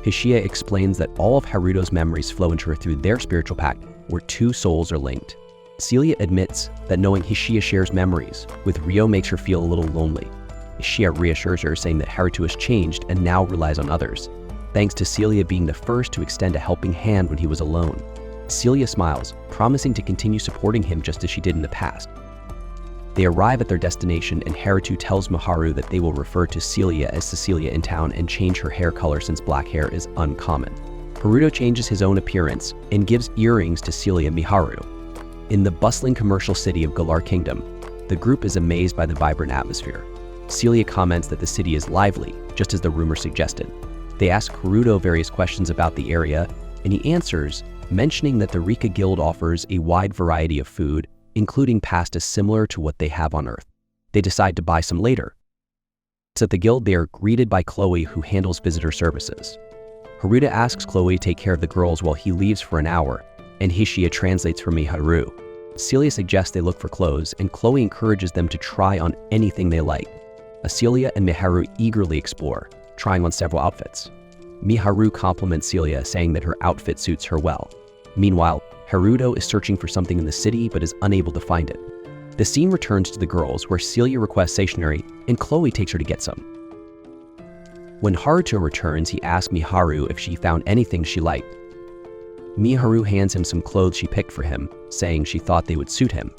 Hishia explains that all of Haruto's memories flow into her through their spiritual pact, where 2 souls are linked. Celia admits that knowing Hishia shares memories with Rio makes her feel a little lonely. Hishia reassures her, saying that Haruto has changed and now relies on others, thanks to Celia being the first to extend a helping hand when he was alone. Celia smiles, promising to continue supporting him just as she did in the past. They arrive at their destination, and Haruto tells Miharu that they will refer to Celia as Cecilia in town and change her hair color since black hair is uncommon. Haruto changes his own appearance and gives earrings to Celia and Miharu. In the bustling commercial city of Galar Kingdom, the group is amazed by the vibrant atmosphere. Celia comments that the city is lively, just as the rumor suggested. They ask Haruto various questions about the area, and he answers, mentioning that the Rika Guild offers a wide variety of food, including pasta similar to what they have on Earth. They decide to buy some later. At the guild, they are greeted by Chloe, who handles visitor services. Haruto asks Chloe to take care of the girls while he leaves for an hour, and Hishia translates for Miharu. Celia suggests they look for clothes, and Chloe encourages them to try on anything they like. Celia and Miharu eagerly explore, trying on several outfits. Miharu compliments Celia, saying that her outfit suits her well. Meanwhile, Haruto is searching for something in the city but is unable to find it. The scene returns to the girls, where Celia requests stationery and Chloe takes her to get some. When Haruto returns, he asks Miharu if she found anything she liked. Miharu hands him some clothes she picked for him, saying she thought they would suit him.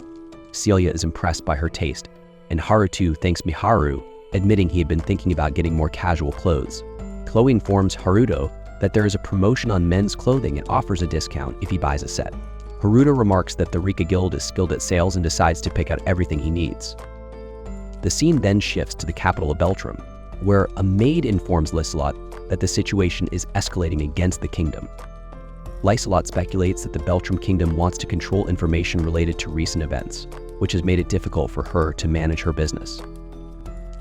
Celia is impressed by her taste, and Haruto thanks Miharu, admitting he had been thinking about getting more casual clothes. Chloe informs Haruto that there is a promotion on men's clothing and offers a discount if he buys a set. Haruto remarks that the Rika Guild is skilled at sales and decides to pick out everything he needs. The scene then shifts to the capital of Beltrum, where a maid informs Liselot that the situation is escalating against the kingdom. Liselot speculates that the Beltrum kingdom wants to control information related to recent events, which has made it difficult for her to manage her business.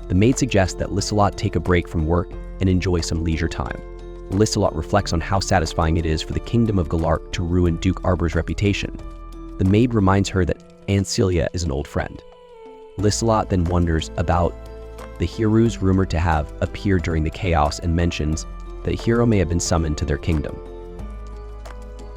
The maid suggests that Liselot take a break from work and enjoy some leisure time. Liselot reflects on how satisfying it is for the kingdom of Galark to ruin Duke Arbor's reputation. The maid reminds her that Aunt Celia is an old friend. Liselot then wonders about the heroes rumored to have appeared during the chaos and mentions that a hero may have been summoned to their kingdom.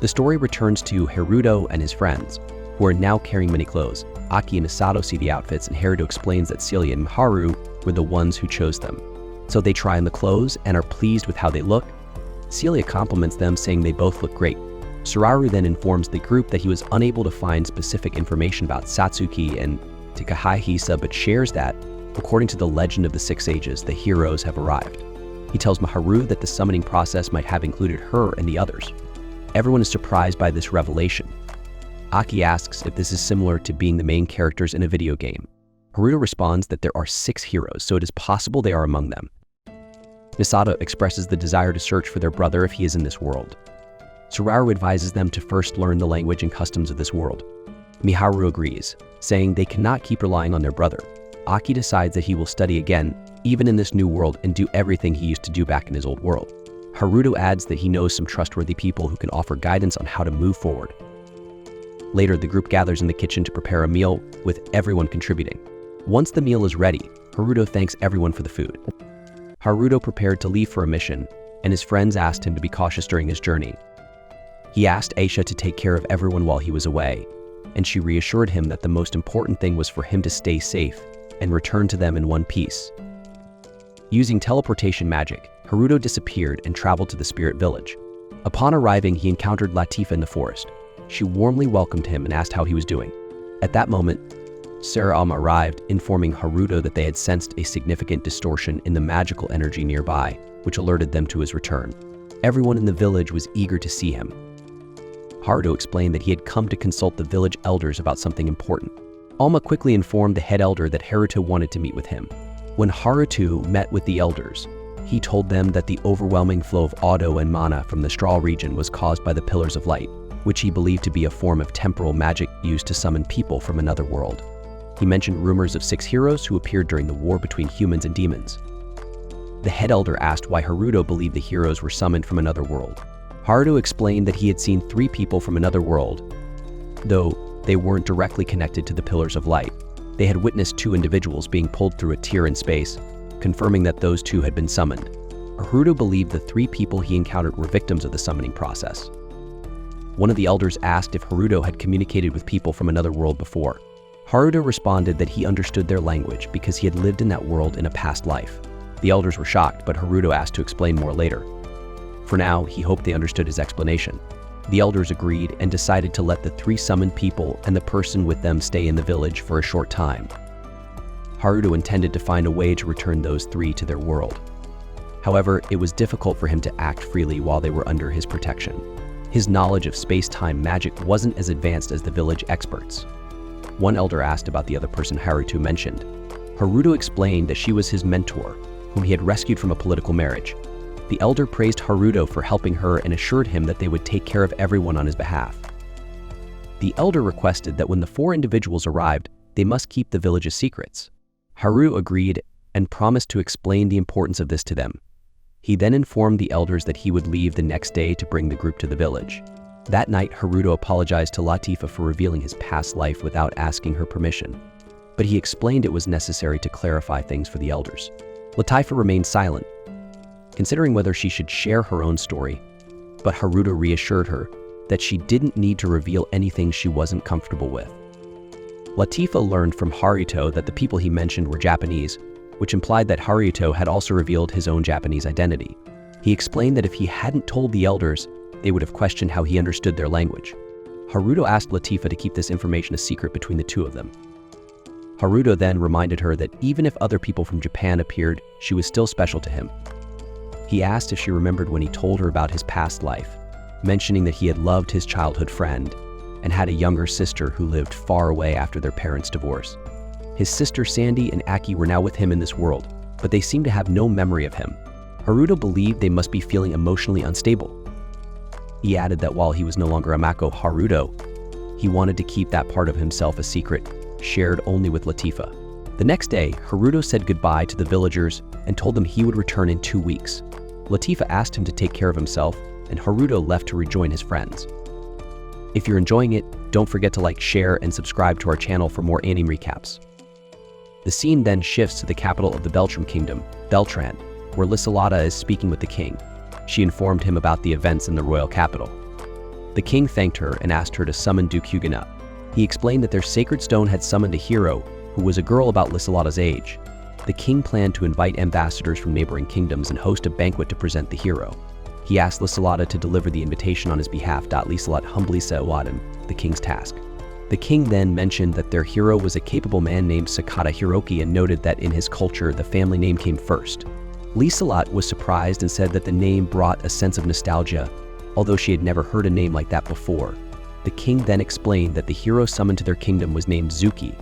The story returns to Haruto and his friends, who are now carrying many clothes. Aki and Isato see the outfits, and Haruto explains that Celia and Miharu were the ones who chose them. So they try on the clothes and are pleased with how they look. Celia compliments them, saying they both look great. Suraru then informs the group that he was unable to find specific information about Satsuki and Takahisa, but shares that, according to the legend of the Six Sages, the heroes have arrived. He tells Miharu that the summoning process might have included her and the others. Everyone is surprised by this revelation. Aki asks if this is similar to being the main characters in a video game. Haruto responds that there are 6 heroes, so it is possible they are among them. Misato expresses the desire to search for their brother if he is in this world. Suraru advises them to first learn the language and customs of this world. Miharu agrees, saying they cannot keep relying on their brother. Aki decides that he will study again, even in this new world, and do everything he used to do back in his old world. Haruto adds that he knows some trustworthy people who can offer guidance on how to move forward. Later, the group gathers in the kitchen to prepare a meal, with everyone contributing. Once the meal is ready, Haruto thanks everyone for the food. Haruto prepared to leave for a mission, and his friends asked him to be cautious during his journey. He asked Aisha to take care of everyone while he was away, and she reassured him that the most important thing was for him to stay safe and return to them in one piece. Using teleportation magic, Haruto disappeared and traveled to the spirit village. Upon arriving, he encountered Latifa in the forest. She warmly welcomed him and asked how he was doing. At that moment, Seirei arrived, informing Haruto that they had sensed a significant distortion in the magical energy nearby, which alerted them to his return. Everyone in the village was eager to see him. Haruto explained that he had come to consult the village elders about something important. Alma quickly informed the head elder that Haruto wanted to meet with him. When Haruto met with the elders, he told them that the overwhelming flow of Auto and mana from the Straw region was caused by the Pillars of Light, which he believed to be a form of temporal magic used to summon people from another world. He mentioned rumors of 6 heroes who appeared during the war between humans and demons. The head elder asked why Haruto believed the heroes were summoned from another world. Haruto explained that he had seen 3 people from another world, though they weren't directly connected to the Pillars of Light. They had witnessed 2 individuals being pulled through a tear in space, confirming that those 2 had been summoned. Haruto believed the 3 people he encountered were victims of the summoning process. One of the elders asked if Haruto had communicated with people from another world before. Haruto responded that he understood their language because he had lived in that world in a past life. The elders were shocked, but Haruto asked to explain more later. For now, he hoped they understood his explanation. The elders agreed and decided to let the 3 summoned people and the person with them stay in the village for a short time. Haruto intended to find a way to return those 3 to their world. However, it was difficult for him to act freely while they were under his protection. His knowledge of space-time magic wasn't as advanced as the village experts. One elder asked about the other person Haruto mentioned. Haruto explained that she was his mentor, whom he had rescued from a political marriage. The elder praised Haruto for helping her and assured him that they would take care of everyone on his behalf. The elder requested that when the 4 individuals arrived, they must keep the village's secrets. Haruto agreed and promised to explain the importance of this to them. He then informed the elders that he would leave the next day to bring the group to the village. That night, Haruto apologized to Latifa for revealing his past life without asking her permission, but he explained it was necessary to clarify things for the elders. Latifa remained silent, considering whether she should share her own story, but Haruto reassured her that she didn't need to reveal anything she wasn't comfortable with. Latifa learned from Haruto that the people he mentioned were Japanese, which implied that Haruto had also revealed his own Japanese identity. He explained that if he hadn't told the elders, they would have questioned how he understood their language. Haruto asked Latifa to keep this information a secret between the two of them. Haruto then reminded her that even if other people from Japan appeared, she was still special to him. He asked if she remembered when he told her about his past life, mentioning that he had loved his childhood friend and had a younger sister who lived far away after their parents' divorce. His sister Sandy and Aki were now with him in this world, but they seemed to have no memory of him. Haruto believed they must be feeling emotionally unstable. He added that while he was no longer a Mako Haruto, he wanted to keep that part of himself a secret, shared only with Latifa. The next day, Haruto said goodbye to the villagers and told them he would return in 2 weeks. Latifa asked him to take care of himself, and Haruto left to rejoin his friends. If you're enjoying it, don't forget to like, share, and subscribe to our channel for more anime recaps. The scene then shifts to the capital of the Beltram Kingdom, Beltran, where Lysolata is speaking with the king. She informed him about the events in the royal capital. The king thanked her and asked her to summon Duke Huguenot. He explained that their sacred stone had summoned a hero who was a girl about Lysolata's age. The king planned to invite ambassadors from neighboring kingdoms and host a banquet to present the hero. He asked Lysolata to deliver the invitation on his behalf. Lysolata humbly set him the king's task. The king then mentioned that their hero was a capable man named Sakata Hiroki and noted that in his culture the family name came first. Lysolata was surprised and said that the name brought a sense of nostalgia, although she had never heard a name like that before. The king then explained that the hero summoned to their kingdom was named Zuki,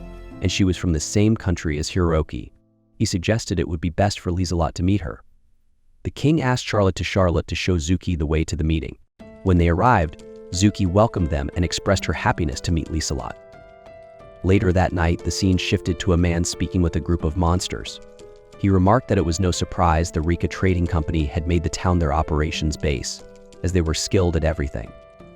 and she was from the same country as Hiroki. He suggested it would be best for Lysolata to meet her. The king asked Charlotte to show Zuki the way to the meeting. When they arrived, Zuki welcomed them and expressed her happiness to meet Lysolata. Later that night, the scene shifted to a man speaking with a group of monsters. He remarked that it was no surprise the Rika Trading Company had made the town their operations base, as they were skilled at everything.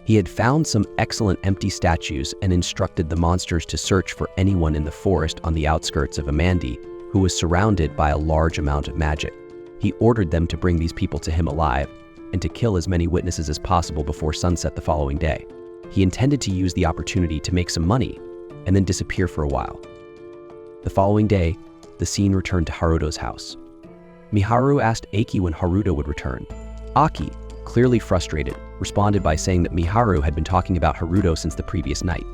He had found some excellent empty statues and instructed the monsters to search for anyone in the forest on the outskirts of Amandi who was surrounded by a large amount of magic. He ordered them to bring these people to him alive and to kill as many witnesses as possible before sunset the following day. He intended to use the opportunity to make some money and then disappear for a while. The following day, the scene returned to Haruto's house. Miharu asked Aki when Haruto would return. Aki, clearly frustrated, responded by saying that Miharu had been talking about Haruto since the previous night.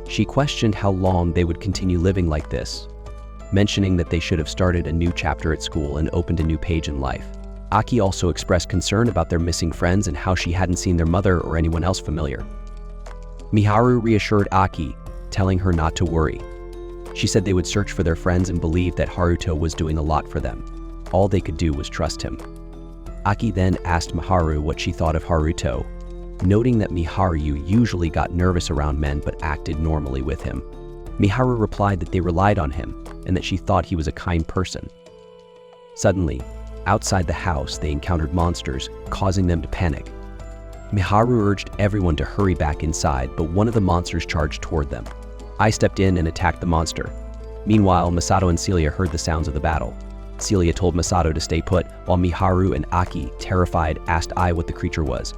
She questioned how long they would continue living like this, mentioning that they should have started a new chapter at school and opened a new page in life. Aki also expressed concern about their missing friends and how she hadn't seen their mother or anyone else familiar. Miharu reassured Aki, telling her not to worry. She said they would search for their friends and believed that Haruto was doing a lot for them. All they could do was trust him. Aki then asked Miharu what she thought of Haruto, noting that Miharu usually got nervous around men but acted normally with him. Miharu replied that they relied on him and that she thought he was a kind person. Suddenly, outside the house, they encountered monsters, causing them to panic. Miharu urged everyone to hurry back inside, but one of the monsters charged toward them. I stepped in and attacked the monster. Meanwhile, Masato and Celia heard the sounds of the battle. Celia told Masato to stay put, while Miharu and Aki, terrified, asked Ai what the creature was.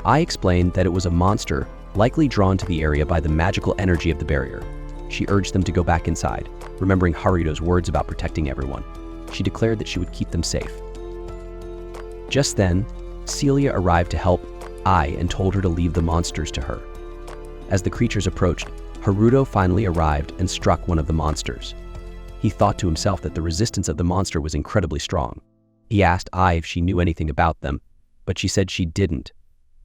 Ai explained that it was a monster, likely drawn to the area by the magical energy of the barrier. She urged them to go back inside, remembering Haruto's words about protecting everyone. She declared that she would keep them safe. Just then, Celia arrived to help Ai and told her to leave the monsters to her. As the creatures approached, Haruto finally arrived and struck one of the monsters. He thought to himself that the resistance of the monster was incredibly strong. He asked Ai if she knew anything about them, but she said she didn't,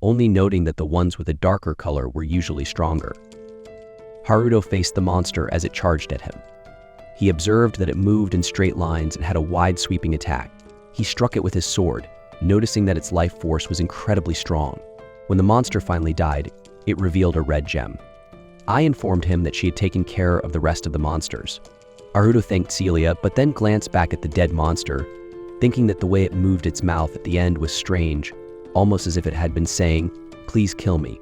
only noting that the ones with a darker color were usually stronger. Haruto faced the monster as it charged at him. He observed that it moved in straight lines and had a wide sweeping attack. He struck it with his sword, noticing that its life force was incredibly strong. When the monster finally died, it revealed a red gem. I informed him that she had taken care of the rest of the monsters. Haruto thanked Celia, but then glanced back at the dead monster, thinking that the way it moved its mouth at the end was strange, almost as if it had been saying, "Please kill me."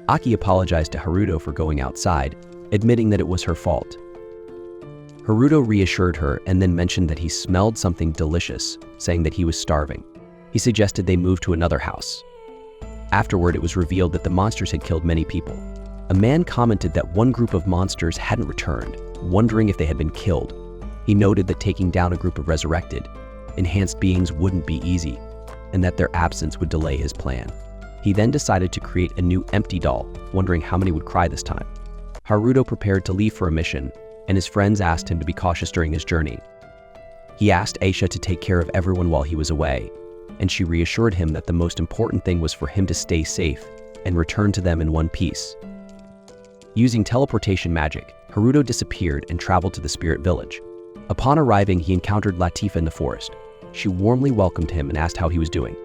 Aki apologized to Haruto for going outside, admitting that it was her fault. Haruto reassured her and then mentioned that he smelled something delicious, saying that he was starving. He suggested they move to another house. Afterward, it was revealed that the monsters had killed many people. A man commented that one group of monsters hadn't returned, wondering if they had been killed. He noted that taking down a group of resurrected, enhanced beings wouldn't be easy, and that their absence would delay his plan. He then decided to create a new empty doll, wondering how many would cry this time. Haruto prepared to leave for a mission, and his friends asked him to be cautious during his journey. He asked Aisha to take care of everyone while he was away, and she reassured him that the most important thing was for him to stay safe and return to them in one piece. Using teleportation magic, Haruto disappeared and traveled to the spirit village. Upon arriving, he encountered Latifa in the forest. She warmly welcomed him and asked how he was doing.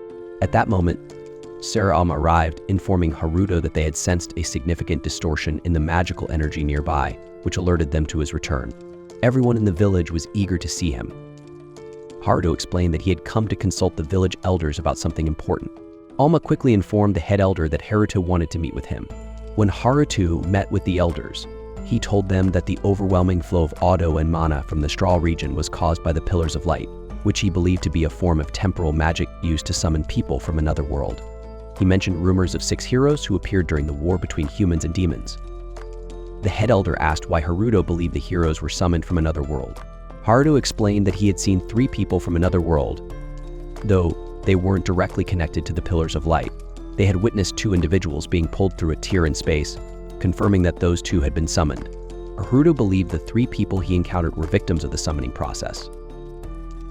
At that moment, Seirei arrived, informing Haruto that they had sensed a significant distortion in the magical energy nearby, which alerted them to his return. Everyone in the village was eager to see him. Haruto explained that he had come to consult the village elders about something important. Alma quickly informed the head elder that Haruto wanted to meet with him. When Haruto met with the elders, he told them that the overwhelming flow of Auto and mana from the Straw region was caused by the Pillars of Light, which he believed to be a form of temporal magic used to summon people from another world. He mentioned rumors of 6 heroes who appeared during the war between humans and demons. The head elder asked why Haruto believed the heroes were summoned from another world. Haruto explained that he had seen 3 people from another world, though they weren't directly connected to the Pillars of Light. They had witnessed 2 individuals being pulled through a tear in space, confirming that those 2 had been summoned. Haruto believed the 3 people he encountered were victims of the summoning process.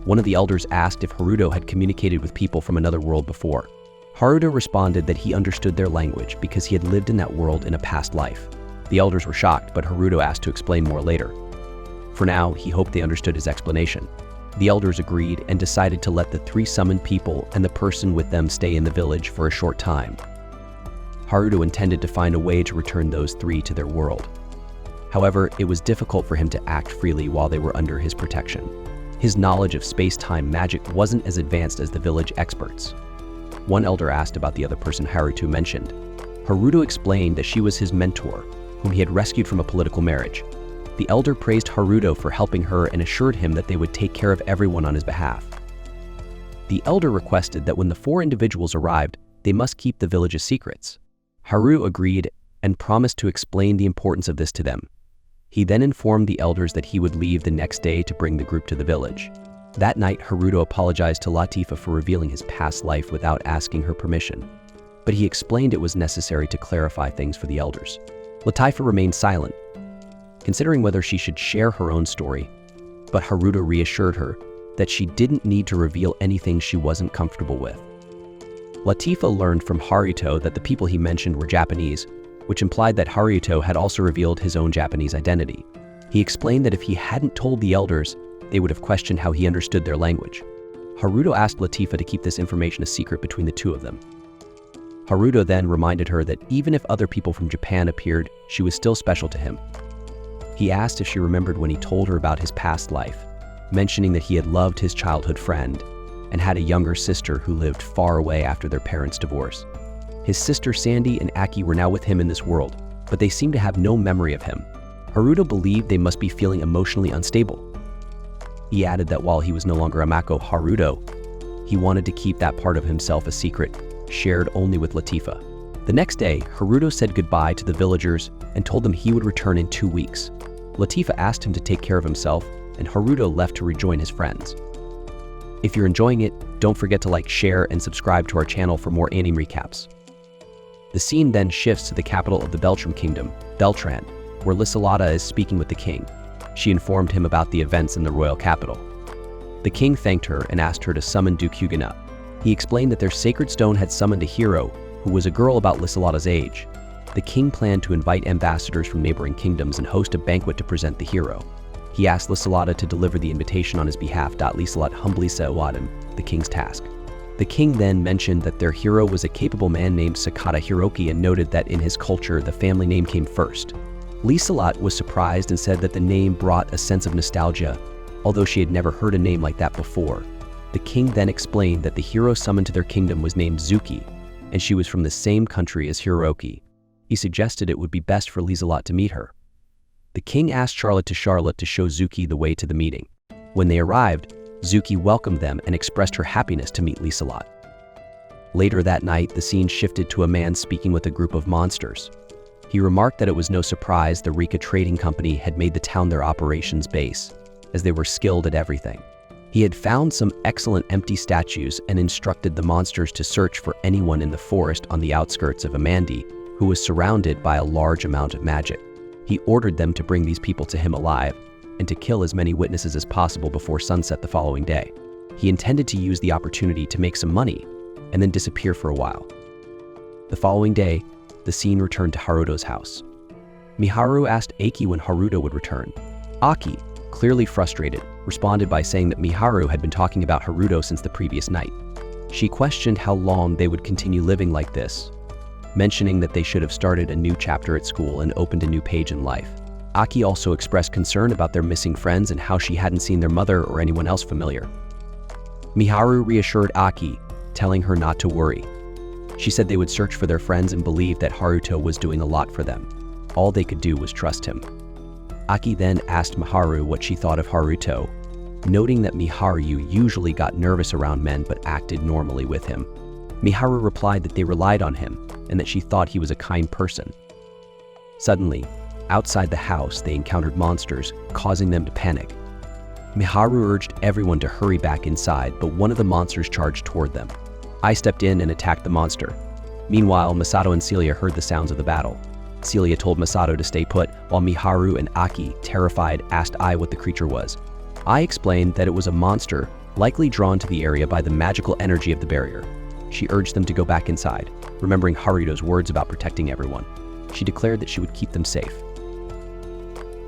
One of the elders asked if Haruto had communicated with people from another world before. Haruto responded that he understood their language because he had lived in that world in a past life. The elders were shocked, but Haruto asked to explain more later. For now, he hoped they understood his explanation. The elders agreed and decided to let the 3 summoned people and the person with them stay in the village for a short time. Haruto intended to find a way to return those 3 to their world. However, it was difficult for him to act freely while they were under his protection. His knowledge of space-time magic wasn't as advanced as the village experts. One elder asked about the other person Haruto mentioned. Haruto explained that she was his mentor, whom he had rescued from a political marriage. The elder praised Haruto for helping her and assured him that they would take care of everyone on his behalf. The elder requested that when the 4 individuals arrived, they must keep the village's secrets. Haruto agreed and promised to explain the importance of this to them. He then informed the elders that he would leave the next day to bring the group to the village. That night, Haruto apologized to Latifa for revealing his past life without asking her permission, but he explained it was necessary to clarify things for the elders. Latifa remained silent, considering whether she should share her own story, but Haruto reassured her that she didn't need to reveal anything she wasn't comfortable with. Latifa learned from Haruto that the people he mentioned were Japanese, which implied that Haruto had also revealed his own Japanese identity. He explained that if he hadn't told the elders, they would have questioned how he understood their language. Haruto asked Latifa to keep this information a secret between the 2 of them. Haruto then reminded her that even if other people from Japan appeared, she was still special to him. He asked if she remembered when he told her about his past life, mentioning that he had loved his childhood friend and had a younger sister who lived far away after their parents' divorce. His sister Sandy and Aki were now with him in this world, but they seemed to have no memory of him. Haruto believed they must be feeling emotionally unstable. He added that while he was no longer a Mako Haruto, he wanted to keep that part of himself a secret, shared only with Latifa. The next day, Haruto said goodbye to the villagers and told them he would return in 2 weeks. Latifa asked him to take care of himself, and Haruto left to rejoin his friends. If you're enjoying it, don't forget to like, share, and subscribe to our channel for more anime recaps. The scene then shifts to the capital of the Beltram Kingdom, Beltran, where Lysolata is speaking with the king. She informed him about the events in the royal capital. The king thanked her and asked her to summon Duke Huguenot. He explained that their sacred stone had summoned a hero who was a girl about Lysolata's age. The king planned to invite ambassadors from neighboring kingdoms and host a banquet to present the hero. He asked Lysolata to deliver the invitation on his behalf. Lysolata humbly set him the king's task. The king then mentioned that their hero was a capable man named Sakata Hiroki and noted that in his culture, the family name came first. Lysolata was surprised and said that the name brought a sense of nostalgia, although she had never heard a name like that before. The king then explained that the hero summoned to their kingdom was named Zuki, and she was from the same country as Hiroki. He suggested it would be best for Lysolata to meet her. The king asked Charlotte to show Zuki the way to the meeting. When they arrived, Zuki welcomed them and expressed her happiness to meet Lysolata. Later that night, the scene shifted to a man speaking with a group of monsters. He remarked that it was no surprise the Rika Trading Company had made the town their operations base, as they were skilled at everything. He had found some excellent empty statues and instructed the monsters to search for anyone in the forest on the outskirts of Amandi who was surrounded by a large amount of magic. He ordered them to bring these people to him alive and to kill as many witnesses as possible before sunset the following day. He intended to use the opportunity to make some money and then disappear for a while. The following day, the scene returned to Haruto's house. Miharu asked Aki when Haruto would return. Aki, clearly frustrated, responded by saying that Miharu had been talking about Haruto since the previous night. She questioned how long they would continue living like this, mentioning that they should have started a new chapter at school and opened a new page in life. Aki also expressed concern about their missing friends and how she hadn't seen their mother or anyone else familiar. Miharu reassured Aki, telling her not to worry. She said they would search for their friends and believed that Haruto was doing a lot for them. All they could do was trust him. Aki then asked Miharu what she thought of Haruto, noting that Miharu usually got nervous around men but acted normally with him. Miharu replied that they relied on him and that she thought he was a kind person. Suddenly, outside the house, they encountered monsters, causing them to panic. Miharu urged everyone to hurry back inside, but one of the monsters charged toward them. Ai stepped in and attacked the monster. Meanwhile, Masato and Celia heard the sounds of the battle. Celia told Masato to stay put, while Miharu and Aki, terrified, asked Ai what the creature was. Ai explained that it was a monster, likely drawn to the area by the magical energy of the barrier. She urged them to go back inside, remembering Haruto's words about protecting everyone. She declared that she would keep them safe.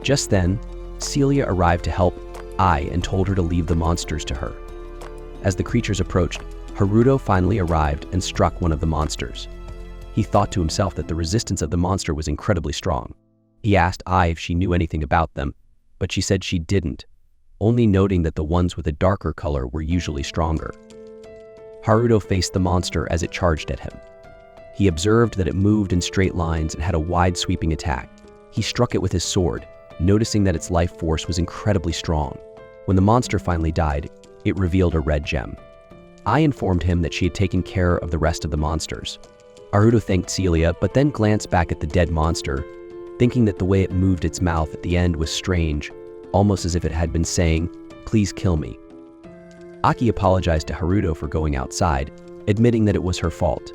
Just then, Celia arrived to help Ai and told her to leave the monsters to her. As the creatures approached, Haruto finally arrived and struck one of the monsters. He thought to himself that the resistance of the monster was incredibly strong. He asked Ai if she knew anything about them, but she said she didn't, only noting that the ones with a darker color were usually stronger. Haruto faced the monster as it charged at him. He observed that it moved in straight lines and had a wide sweeping attack. He struck it with his sword, noticing that its life force was incredibly strong. When the monster finally died, it revealed a red gem. Ai informed him that she had taken care of the rest of the monsters. Haruto thanked Celia, but then glanced back at the dead monster, thinking that the way it moved its mouth at the end was strange, almost as if it had been saying, "Please kill me." Aki apologized to Haruto for going outside, admitting that it was her fault.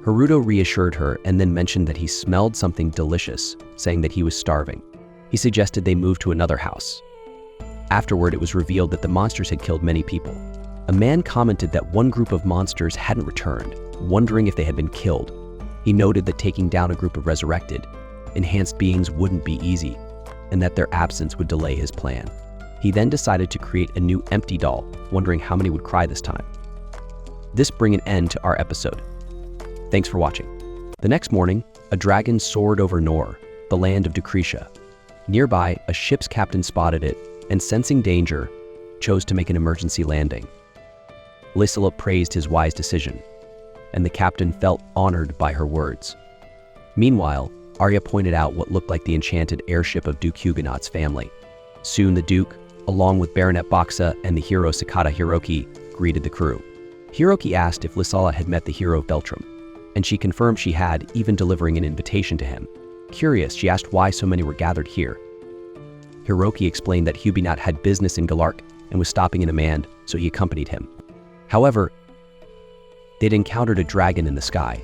Haruto reassured her and then mentioned that he smelled something delicious, saying that he was starving. He suggested they move to another house. Afterward, it was revealed that the monsters had killed many people. A man commented that one group of monsters hadn't returned, wondering if they had been killed. He noted that taking down a group of resurrected, enhanced beings wouldn't be easy, and that their absence would delay his plan. He then decided to create a new empty doll, wondering how many would cry this time. This brings an end to our episode. Thanks for watching. The next morning, a dragon soared over Nor, the land of Decretia. Nearby, a ship's captain spotted it, and sensing danger, chose to make an emergency landing. Lysila praised his wise decision, and the captain felt honored by her words. Meanwhile, Arya pointed out what looked like the enchanted airship of Duke Huguenot's family. Soon the Duke, along with Baronet Boxa and the hero Sakata Hiroki, greeted the crew. Hiroki asked if Lysila had met the hero of Beltram, and she confirmed she had, even delivering an invitation to him. Curious, she asked why so many were gathered here. Hiroki explained that Huguenot had business in Galark and was stopping in Amand, so he accompanied him. However, they'd encountered a dragon in the sky.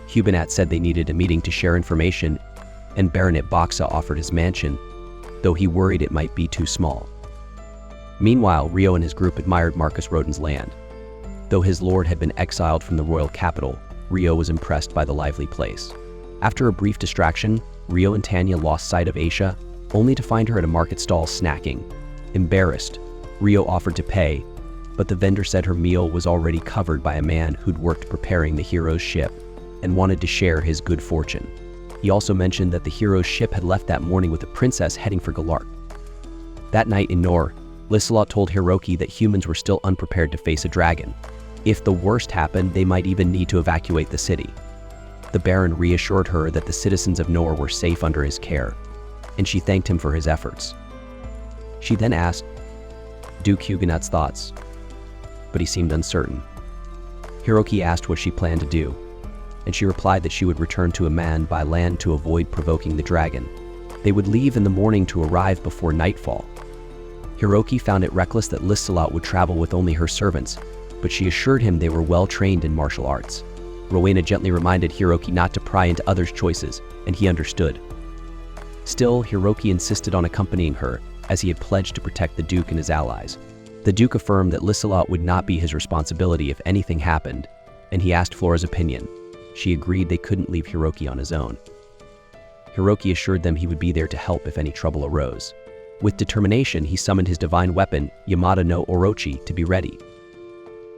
Huguenot said they needed a meeting to share information, and Baronet Boxa offered his mansion, though he worried it might be too small. Meanwhile, Rio and his group admired Marcus Roden's land. Though his lord had been exiled from the royal capital, Rio was impressed by the lively place. After a brief distraction, Rio and Tanya lost sight of Aisha, only to find her at a market stall snacking. Embarrassed, Rio offered to pay, but the vendor said her meal was already covered by a man who'd worked preparing the hero's ship and wanted to share his good fortune. He also mentioned that the hero's ship had left that morning with a princess heading for Galark. That night in Nor, Lysila told Hiroki that humans were still unprepared to face a dragon. If the worst happened, they might even need to evacuate the city. The Baron reassured her that the citizens of Nor were safe under his care, and she thanked him for his efforts. She then asked Duke Huguenot's thoughts, but he seemed uncertain. Hiroki asked what she planned to do. and she replied that she would return to a man by land to avoid provoking the dragon. They would leave in the morning to arrive before nightfall. Hiroki found it reckless that Lissalot would travel with only her servants, but she assured him they were well trained in martial arts. Rowena gently reminded Hiroki not to pry into others' choices, and he understood. Still, Hiroki insisted on accompanying her, as he had pledged to protect the Duke and his allies. The Duke affirmed that Lissalot would not be his responsibility if anything happened, and he asked Flora's opinion. She agreed they couldn't leave Hiroki on his own. Hiroki assured them he would be there to help if any trouble arose. With determination, he summoned his divine weapon, Yamada no Orochi, to be ready.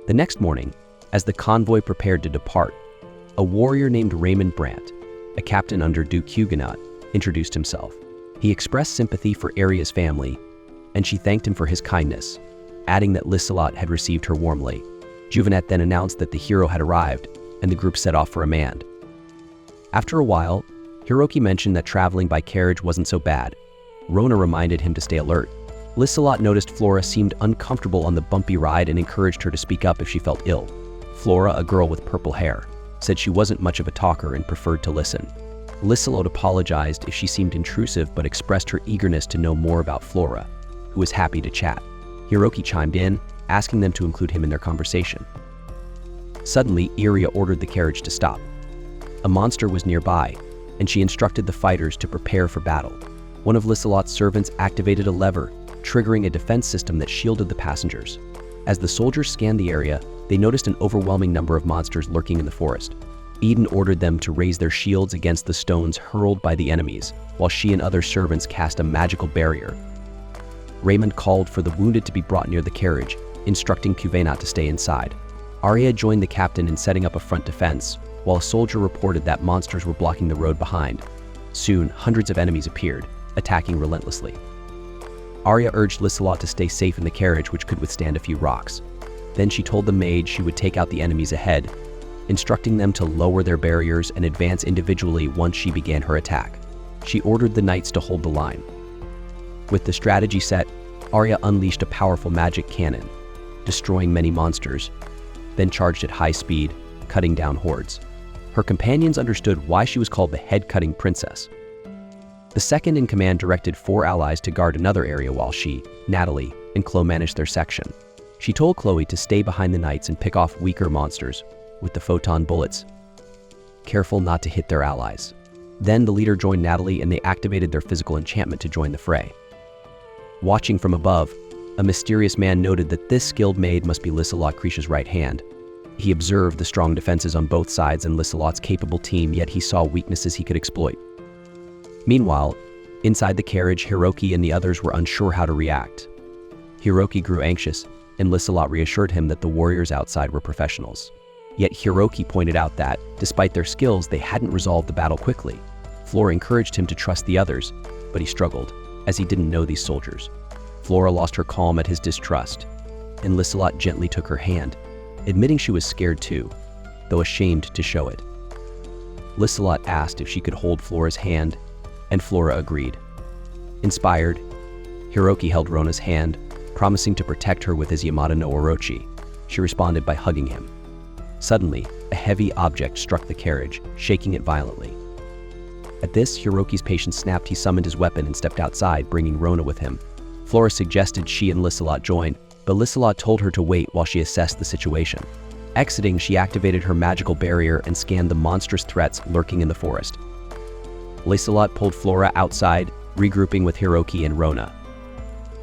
The next morning, as the convoy prepared to depart, a warrior named Raymond Brandt, a captain under Duke Huguenot, introduced himself. He expressed sympathy for Aria's family, and she thanked him for his kindness, adding that Lissalot had received her warmly. Juvenet then announced that the hero had arrived, and the group set off for Amand. After a while, Hiroki mentioned that traveling by carriage wasn't so bad. Rona reminded him to stay alert. Lissalot noticed Flora seemed uncomfortable on the bumpy ride and encouraged her to speak up if she felt ill. Flora, a girl with purple hair, said she wasn't much of a talker and preferred to listen. Lissalot apologized if she seemed intrusive but expressed her eagerness to know more about Flora, who was happy to chat. Hiroki chimed in, asking them to include him in their conversation. Suddenly, Iria ordered the carriage to stop. A monster was nearby, and she instructed the fighters to prepare for battle. One of Lissalot's servants activated a lever, triggering a defense system that shielded the passengers. As the soldiers scanned the area, they noticed an overwhelming number of monsters lurking in the forest. Eden ordered them to raise their shields against the stones hurled by the enemies, while she and other servants cast a magical barrier. Raymond called for the wounded to be brought near the carriage, instructing Huguenot to stay inside. Aria joined the captain in setting up a front defense, while a soldier reported that monsters were blocking the road behind. Soon, hundreds of enemies appeared, attacking relentlessly. Aria urged Lissalot to stay safe in the carriage, which could withstand a few rocks. Then she told the maid she would take out the enemies ahead, instructing them to lower their barriers and advance individually once she began her attack. She ordered the knights to hold the line. With the strategy set, Aria unleashed a powerful magic cannon, destroying many monsters, then charged at high speed, cutting down hordes. Her companions understood why she was called the head-cutting princess. The second in command directed 4 allies to guard another area while she, Natalie, and Chloe managed their section. She told Chloe to stay behind the knights and pick off weaker monsters with the photon bullets, careful not to hit their allies. Then the leader joined Natalie and they activated their physical enchantment to join the fray. Watching from above, a mysterious man noted that this skilled maid must be Lissalot Krisha's right hand. He observed the strong defenses on both sides and Lissalot's capable team, yet he saw weaknesses he could exploit. Meanwhile, inside the carriage, Hiroki and the others were unsure how to react. Hiroki grew anxious, and Lissalot reassured him that the warriors outside were professionals. Yet Hiroki pointed out that, despite their skills, they hadn't resolved the battle quickly. Flora encouraged him to trust the others, but he struggled, as he didn't know these soldiers. Flora lost her calm at his distrust, and Lissalot gently took her hand, admitting she was scared too, though ashamed to show it. Lissalot asked if she could hold Flora's hand, and Flora agreed. Inspired, Hiroki held Rona's hand, promising to protect her with his Yamada no Orochi. She responded by hugging him. Suddenly, a heavy object struck the carriage, shaking it violently. At this, Hiroki's patience snapped. He summoned his weapon and stepped outside, bringing Rona with him. Flora suggested she and Lissalot join, but Lissalot told her to wait while she assessed the situation. Exiting, she activated her magical barrier and scanned the monstrous threats lurking in the forest. Lissalot pulled Flora outside, regrouping with Hiroki and Rona.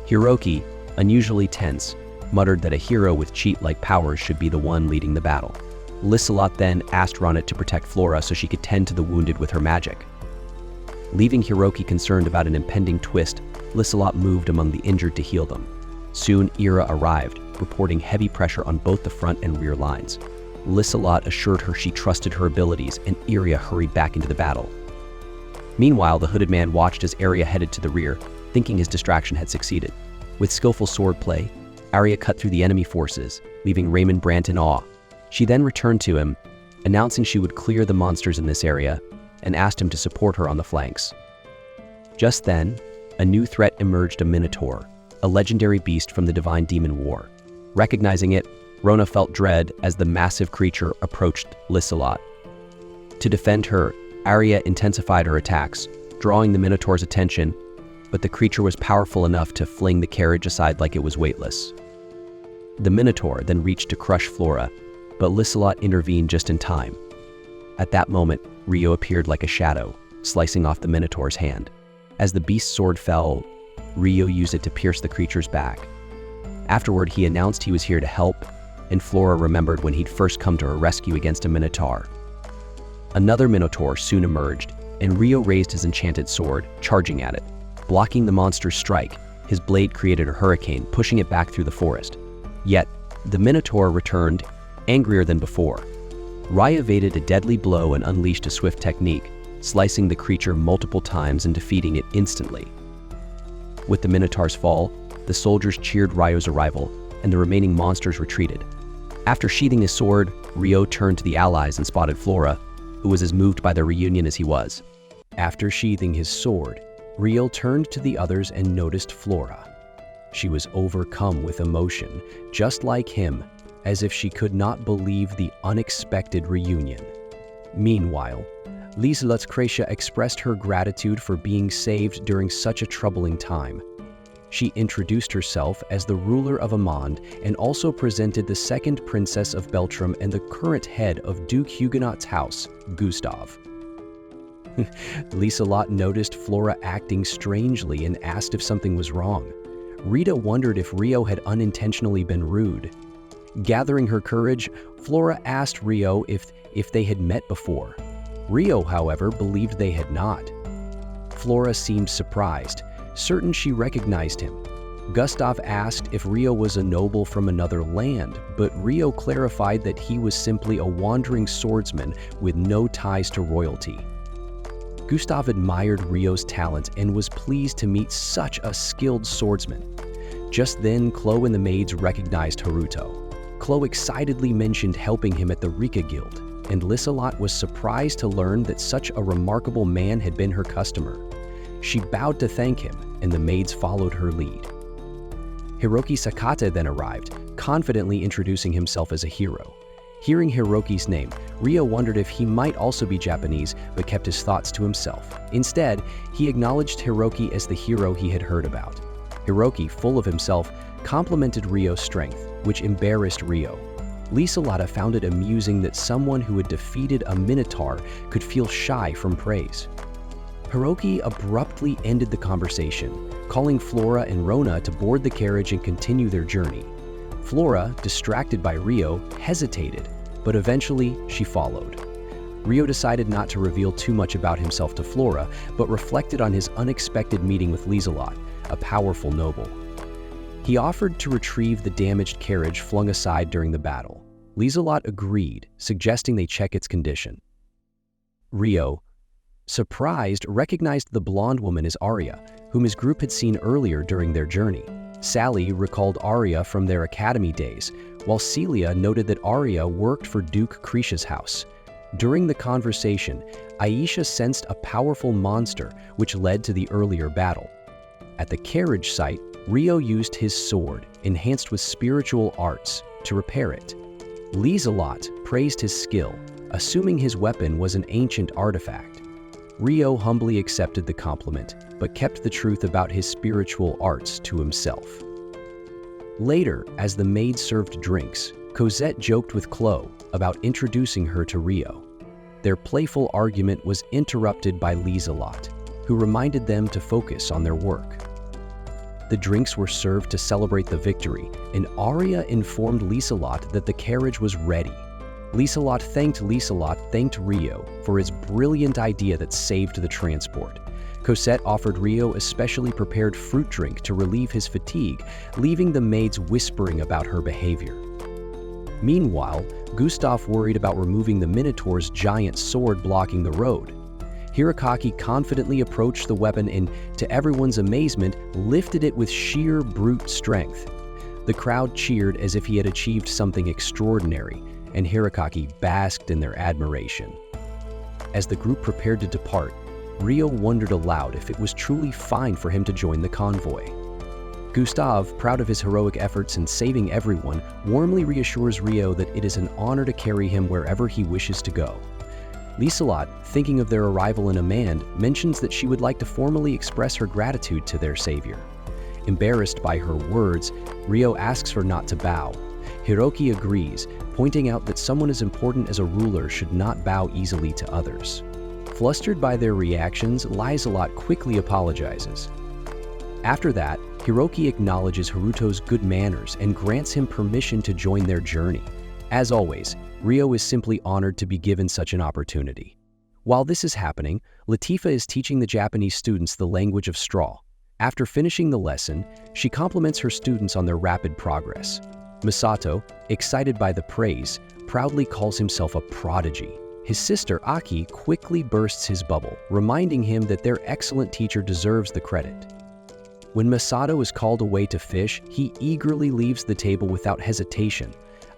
Hiroki, unusually tense, muttered that a hero with cheat-like powers should be the one leading the battle. Lissalot then asked Rona to protect Flora so she could tend to the wounded with her magic. Leaving Hiroki concerned about an impending twist, Lissalot moved among the injured to heal them. Soon, Ira arrived, reporting heavy pressure on both the front and rear lines. Lissalot assured her she trusted her abilities, and Iria hurried back into the battle. Meanwhile, the hooded man watched as Arya headed to the rear, thinking his distraction had succeeded. With skillful swordplay, Arya cut through the enemy forces, leaving Raymond Brandt in awe. She then returned to him, announcing she would clear the monsters in this area, and asked him to support her on the flanks. Just then, a new threat emerged: a Minotaur, a legendary beast from the Divine Demon War. Recognizing it, Rona felt dread as the massive creature approached Lissalot. To defend her, Arya intensified her attacks, drawing the Minotaur's attention, but the creature was powerful enough to fling the carriage aside like it was weightless. The Minotaur then reached to crush Flora, but Liselot intervened just in time. At that moment, Rio appeared like a shadow, slicing off the Minotaur's hand. As the beast's sword fell, Rio used it to pierce the creature's back. Afterward, he announced he was here to help, and Flora remembered when he'd first come to her rescue against a Minotaur. Another Minotaur soon emerged, and Rio raised his enchanted sword, charging at it. Blocking the monster's strike, his blade created a hurricane, pushing it back through the forest. Yet, the Minotaur returned, angrier than before. Rai evaded a deadly blow and unleashed a swift technique, slicing the creature multiple times and defeating it instantly. With the Minotaur's fall, the soldiers cheered Ryo's arrival, and the remaining monsters retreated. After sheathing his sword, Rio turned to the allies and spotted Flora, who was as moved by their reunion as he was. After sheathing his sword, Rio turned to the others and noticed Flora. She was overcome with emotion, just like him, as if she could not believe the unexpected reunion. Meanwhile, Liselot Kreisha expressed her gratitude for being saved during such a troubling time. She introduced herself as the ruler of Amand and also presented the second princess of Beltram and the current head of Duke Huguenot's house, Gustav. Liselot noticed Flora acting strangely and asked if something was wrong. Rita wondered if Rio had unintentionally been rude. Gathering her courage, Flora asked Rio if they had met before. Rio, however, believed they had not. Flora seemed surprised, certain she recognized him. Gustav asked if Rio was a noble from another land, but Rio clarified that he was simply a wandering swordsman with no ties to royalty. Gustav admired Rio's talent and was pleased to meet such a skilled swordsman. Just then, Chloe and the maids recognized Haruto. Chloe excitedly mentioned helping him at the Rika Guild, and Liselot was surprised to learn that such a remarkable man had been her customer. She bowed to thank him, and the maids followed her lead. Hiroki Sakata then arrived, confidently introducing himself as a hero. Hearing Hiroki's name, Rio wondered if he might also be Japanese, but kept his thoughts to himself. Instead, he acknowledged Hiroki as the hero he had heard about. Hiroki, full of himself, complimented Rio's strength, which embarrassed Rio. Liselot found it amusing that someone who had defeated a Minotaur could feel shy from praise. Hiroki abruptly ended the conversation, calling Flora and Rona to board the carriage and continue their journey. Flora, distracted by Rio, hesitated, but eventually she followed. Rio decided not to reveal too much about himself to Flora, but reflected on his unexpected meeting with Liselot, a powerful noble. He offered to retrieve the damaged carriage flung aside during the battle. Liselot agreed, suggesting they check its condition. Rio, surprised, recognized the blonde woman as Arya, whom his group had seen earlier during their journey. Sally recalled Arya from their academy days, while Celia noted that Arya worked for Duke Krisha's house. During the conversation, Aisha sensed a powerful monster, which led to the earlier battle. At the carriage site, Rio used his sword, enhanced with spiritual arts, to repair it. Liselot praised his skill, assuming his weapon was an ancient artifact. Rio humbly accepted the compliment, but kept the truth about his spiritual arts to himself. Later, as the maid served drinks, Cosette joked with Chloe about introducing her to Rio. Their playful argument was interrupted by Liselot, who reminded them to focus on their work. The drinks were served to celebrate the victory, and Arya informed Liselot that the carriage was ready. Liselot thanked Rio for his brilliant idea that saved the transport. Cosette offered Rio a specially prepared fruit drink to relieve his fatigue, leaving the maids whispering about her behavior. Meanwhile, Gustav worried about removing the Minotaur's giant sword blocking the road. Hirakaki confidently approached the weapon and, to everyone's amazement, lifted it with sheer brute strength. The crowd cheered as if he had achieved something extraordinary, and Hirakaki basked in their admiration. As the group prepared to depart, Rio wondered aloud if it was truly fine for him to join the convoy. Gustav, proud of his heroic efforts in saving everyone, warmly reassures Rio that it is an honor to carry him wherever he wishes to go. Lieselot, thinking of their arrival in Amand, mentions that she would like to formally express her gratitude to their savior. Embarrassed by her words, Rio asks her not to bow. Hiroki agrees, pointing out that someone as important as a ruler should not bow easily to others. Flustered by their reactions, Lieselot quickly apologizes. After that, Hiroki acknowledges Haruto's good manners and grants him permission to join their journey. As always, Rio is simply honored to be given such an opportunity. While this is happening, Latifa is teaching the Japanese students the language of straw. After finishing the lesson, she compliments her students on their rapid progress. Misato, excited by the praise, proudly calls himself a prodigy. His sister Aki quickly bursts his bubble, reminding him that their excellent teacher deserves the credit. When Misato is called away to fish, he eagerly leaves the table without hesitation.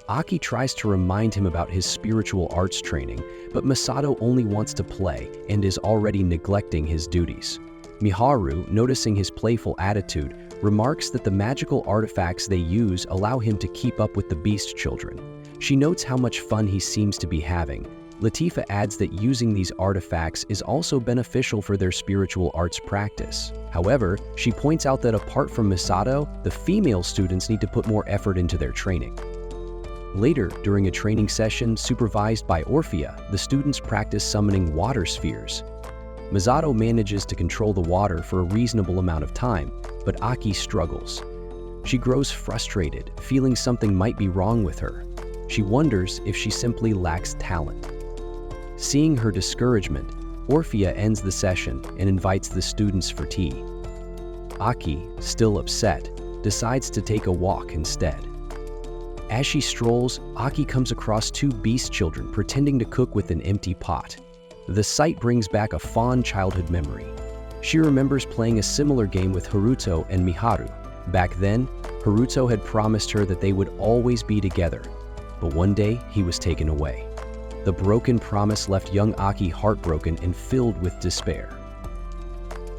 Aki tries to remind him about his spiritual arts training, but Misato only wants to play and is already neglecting his duties. Miharu, noticing his playful attitude, remarks that the magical artifacts they use allow him to keep up with the beast children. She notes how much fun he seems to be having. Latifa adds that using these artifacts is also beneficial for their spiritual arts practice. However, she points out that apart from Misato, the female students need to put more effort into their training. Later, during a training session supervised by Orphea, the students practice summoning water spheres. Misato manages to control the water for a reasonable amount of time, but Aki struggles. She grows frustrated, feeling something might be wrong with her. She wonders if she simply lacks talent. Seeing her discouragement, Orphea ends the session and invites the students for tea. Aki, still upset, decides to take a walk instead. As she strolls, Aki comes across two beast children pretending to cook with an empty pot. The sight brings back a fond childhood memory. She remembers playing a similar game with Haruto and Miharu. Back then, Haruto had promised her that they would always be together, but one day he was taken away. The broken promise left young Aki heartbroken and filled with despair.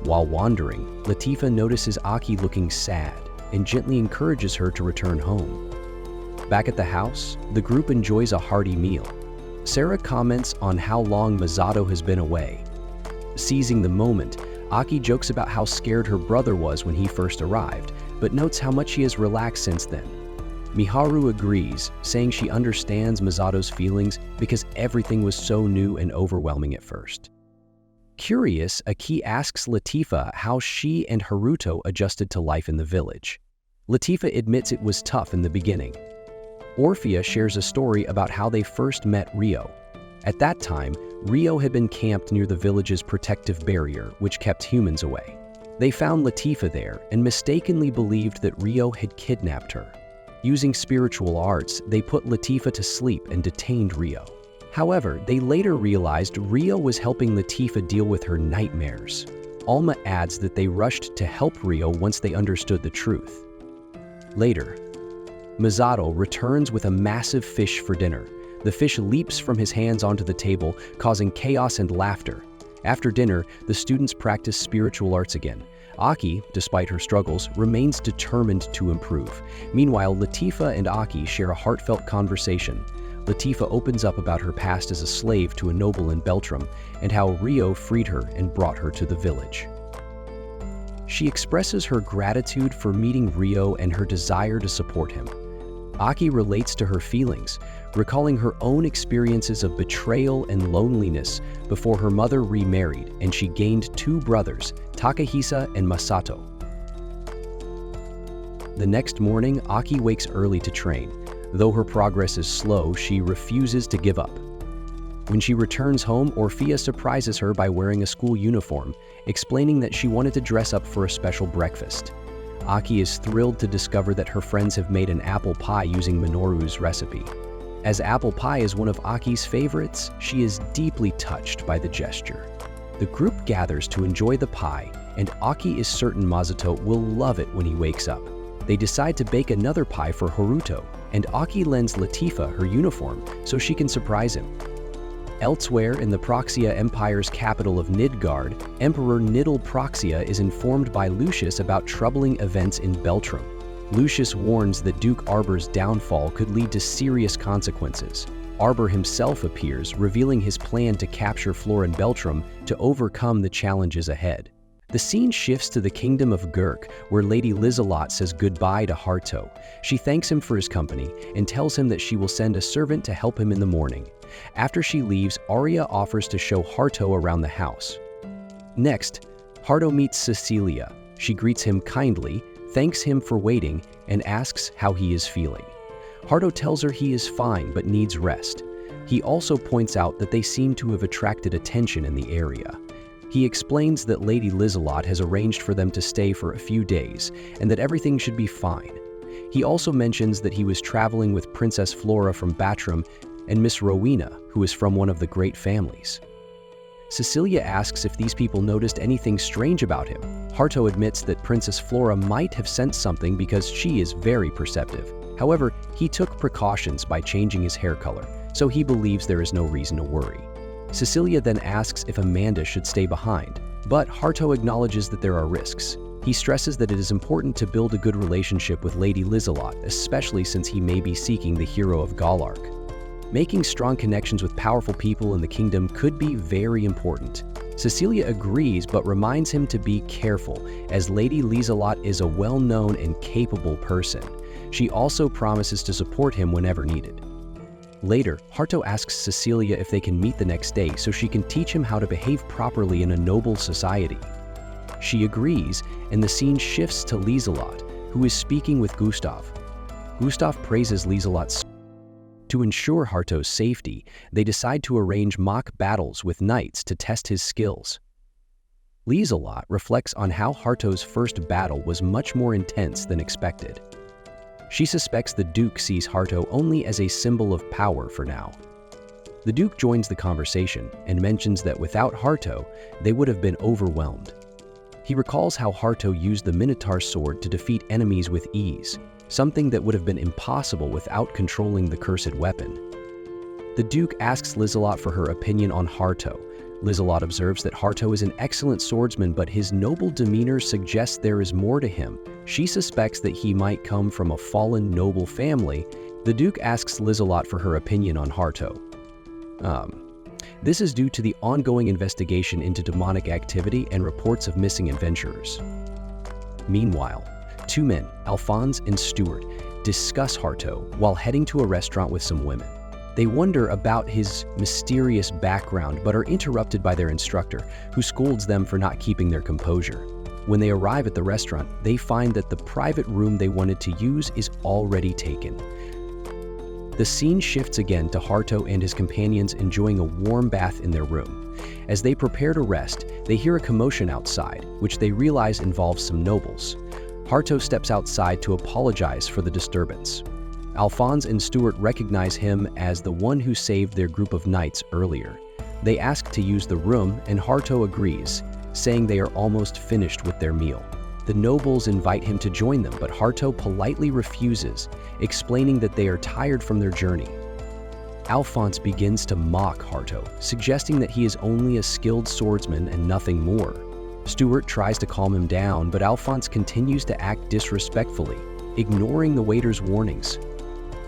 While wandering, Latifa notices Aki looking sad and gently encourages her to return home. Back at the house, the group enjoys a hearty meal. Sarah comments on how long Misato has been away. Seizing the moment, Aki jokes about how scared her brother was when he first arrived, but notes how much he has relaxed since then. Miharu agrees, saying she understands Misato's feelings because everything was so new and overwhelming at first. Curious, Aki asks Latifa how she and Haruto adjusted to life in the village. Latifa admits it was tough in the beginning. Orphea shares a story about how they first met Rio. At that time, Rio had been camped near the village's protective barrier, which kept humans away. They found Latifa there and mistakenly believed that Rio had kidnapped her. Using spiritual arts, they put Latifa to sleep and detained Rio. However, they later realized Rio was helping Latifa deal with her nightmares. Alma adds that they rushed to help Rio once they understood the truth. Later, Misato returns with a massive fish for dinner. The fish leaps from his hands onto the table, causing chaos and laughter. After dinner, the students practice spiritual arts again. Aki, despite her struggles, remains determined to improve. Meanwhile, Latifa and Aki share a heartfelt conversation. Latifa opens up about her past as a slave to a noble in Beltrum and how Rio freed her and brought her to the village. She expresses her gratitude for meeting Rio and her desire to support him. Aki relates to her feelings, recalling her own experiences of betrayal and loneliness before her mother remarried and she gained two brothers, Takahisa and Masato. The next morning, Aki wakes early to train. Though her progress is slow, she refuses to give up. When she returns home, Orphea surprises her by wearing a school uniform, explaining that she wanted to dress up for a special breakfast. Aki is thrilled to discover that her friends have made an apple pie using Minoru's recipe. As apple pie is one of Aki's favorites, she is deeply touched by the gesture. The group gathers to enjoy the pie, and Aki is certain Masato will love it when he wakes up. They decide to bake another pie for Haruto, and Aki lends Latifa her uniform so she can surprise him. Elsewhere in the Proxia Empire's capital of Nidgard, Emperor Nidal Proxia is informed by Lucius about troubling events in Beltrum. Lucius warns that Duke Arbor's downfall could lead to serious consequences. Arbor himself appears, revealing his plan to capture Flor and Beltram to overcome the challenges ahead. The scene shifts to the kingdom of Gurk, where Lady Lizelot says goodbye to Harto. She thanks him for his company and tells him that she will send a servant to help him in the morning. After she leaves, Arya offers to show Harto around the house. Next, Harto meets Cecilia. She greets him kindly, thanks him for waiting, and asks how he is feeling. Harto tells her he is fine but needs rest. He also points out that they seem to have attracted attention in the area. He explains that Lady Lizelot has arranged for them to stay for a few days and that everything should be fine. He also mentions that he was traveling with Princess Flora from Batram and Miss Rowena, who is from one of the great families. Cecilia asks if these people noticed anything strange about him. Harto admits that Princess Flora might have sensed something because she is very perceptive. However, he took precautions by changing his hair color, so he believes there is no reason to worry. Cecilia then asks if Amanda should stay behind, but Harto acknowledges that there are risks. He stresses that it is important to build a good relationship with Lady Lizelot, especially since he may be seeking the hero of Galark. Making strong connections with powerful people in the kingdom could be very important. Cecilia agrees but reminds him to be careful, as Lady Lizelot is a well-known and capable person. She also promises to support him whenever needed. Later, Harto asks Cecilia if they can meet the next day so she can teach him how to behave properly in a noble society. She agrees, and the scene shifts to Lizelot, who is speaking with Gustav. Gustav praises Lizelot's. To ensure Harto's safety, they decide to arrange mock battles with knights to test his skills. Lizelot reflects on how Harto's first battle was much more intense than expected. She suspects the Duke sees Harto only as a symbol of power for now. The Duke joins the conversation and mentions that without Harto, they would have been overwhelmed. He recalls how Harto used the Minotaur sword to defeat enemies with ease, something that would have been impossible without controlling the cursed weapon. The Duke asks Lizelot for her opinion on Harto. Lizelot observes that Harto is an excellent swordsman, but his noble demeanor suggests there is more to him. She suspects that he might come from a fallen noble family. The Duke asks Lizelot for her opinion on Harto. This is due to the ongoing investigation into demonic activity and reports of missing adventurers. Meanwhile, two men, Alphonse and Stuart, discuss Harto while heading to a restaurant with some women. They wonder about his mysterious background but are interrupted by their instructor, who scolds them for not keeping their composure. When they arrive at the restaurant, they find that the private room they wanted to use is already taken. The scene shifts again to Harto and his companions enjoying a warm bath in their room. As they prepare to rest, they hear a commotion outside, which they realize involves some nobles. Harto steps outside to apologize for the disturbance. Alphonse and Stuart recognize him as the one who saved their group of knights earlier. They ask to use the room, and Harto agrees, saying they are almost finished with their meal. The nobles invite him to join them, but Harto politely refuses, explaining that they are tired from their journey. Alphonse begins to mock Harto, suggesting that he is only a skilled swordsman and nothing more. Stuart tries to calm him down, but Alphonse continues to act disrespectfully, ignoring the waiter's warnings.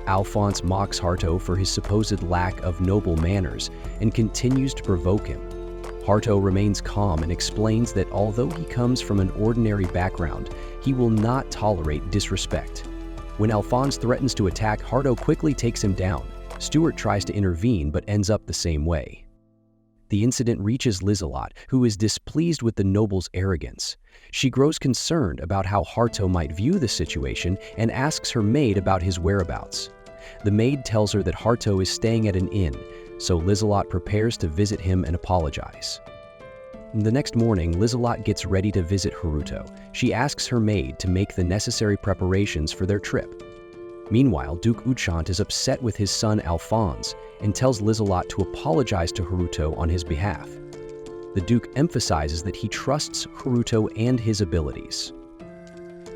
Alphonse mocks Harto for his supposed lack of noble manners and continues to provoke him. Harto remains calm and explains that although he comes from an ordinary background, he will not tolerate disrespect. When Alphonse threatens to attack, Harto quickly takes him down. Stuart tries to intervene but ends up the same way. The incident reaches Lizelot, who is displeased with the noble's arrogance. She grows concerned about how Harto might view the situation and asks her maid about his whereabouts. The maid tells her that Harto is staying at an inn, so Lizelot prepares to visit him and apologize. The next morning, Lizelot gets ready to visit Haruto. She asks her maid to make the necessary preparations for their trip. Meanwhile, Duke Uchant is upset with his son Alphonse and tells Lizelot to apologize to Haruto on his behalf. The Duke emphasizes that he trusts Haruto and his abilities.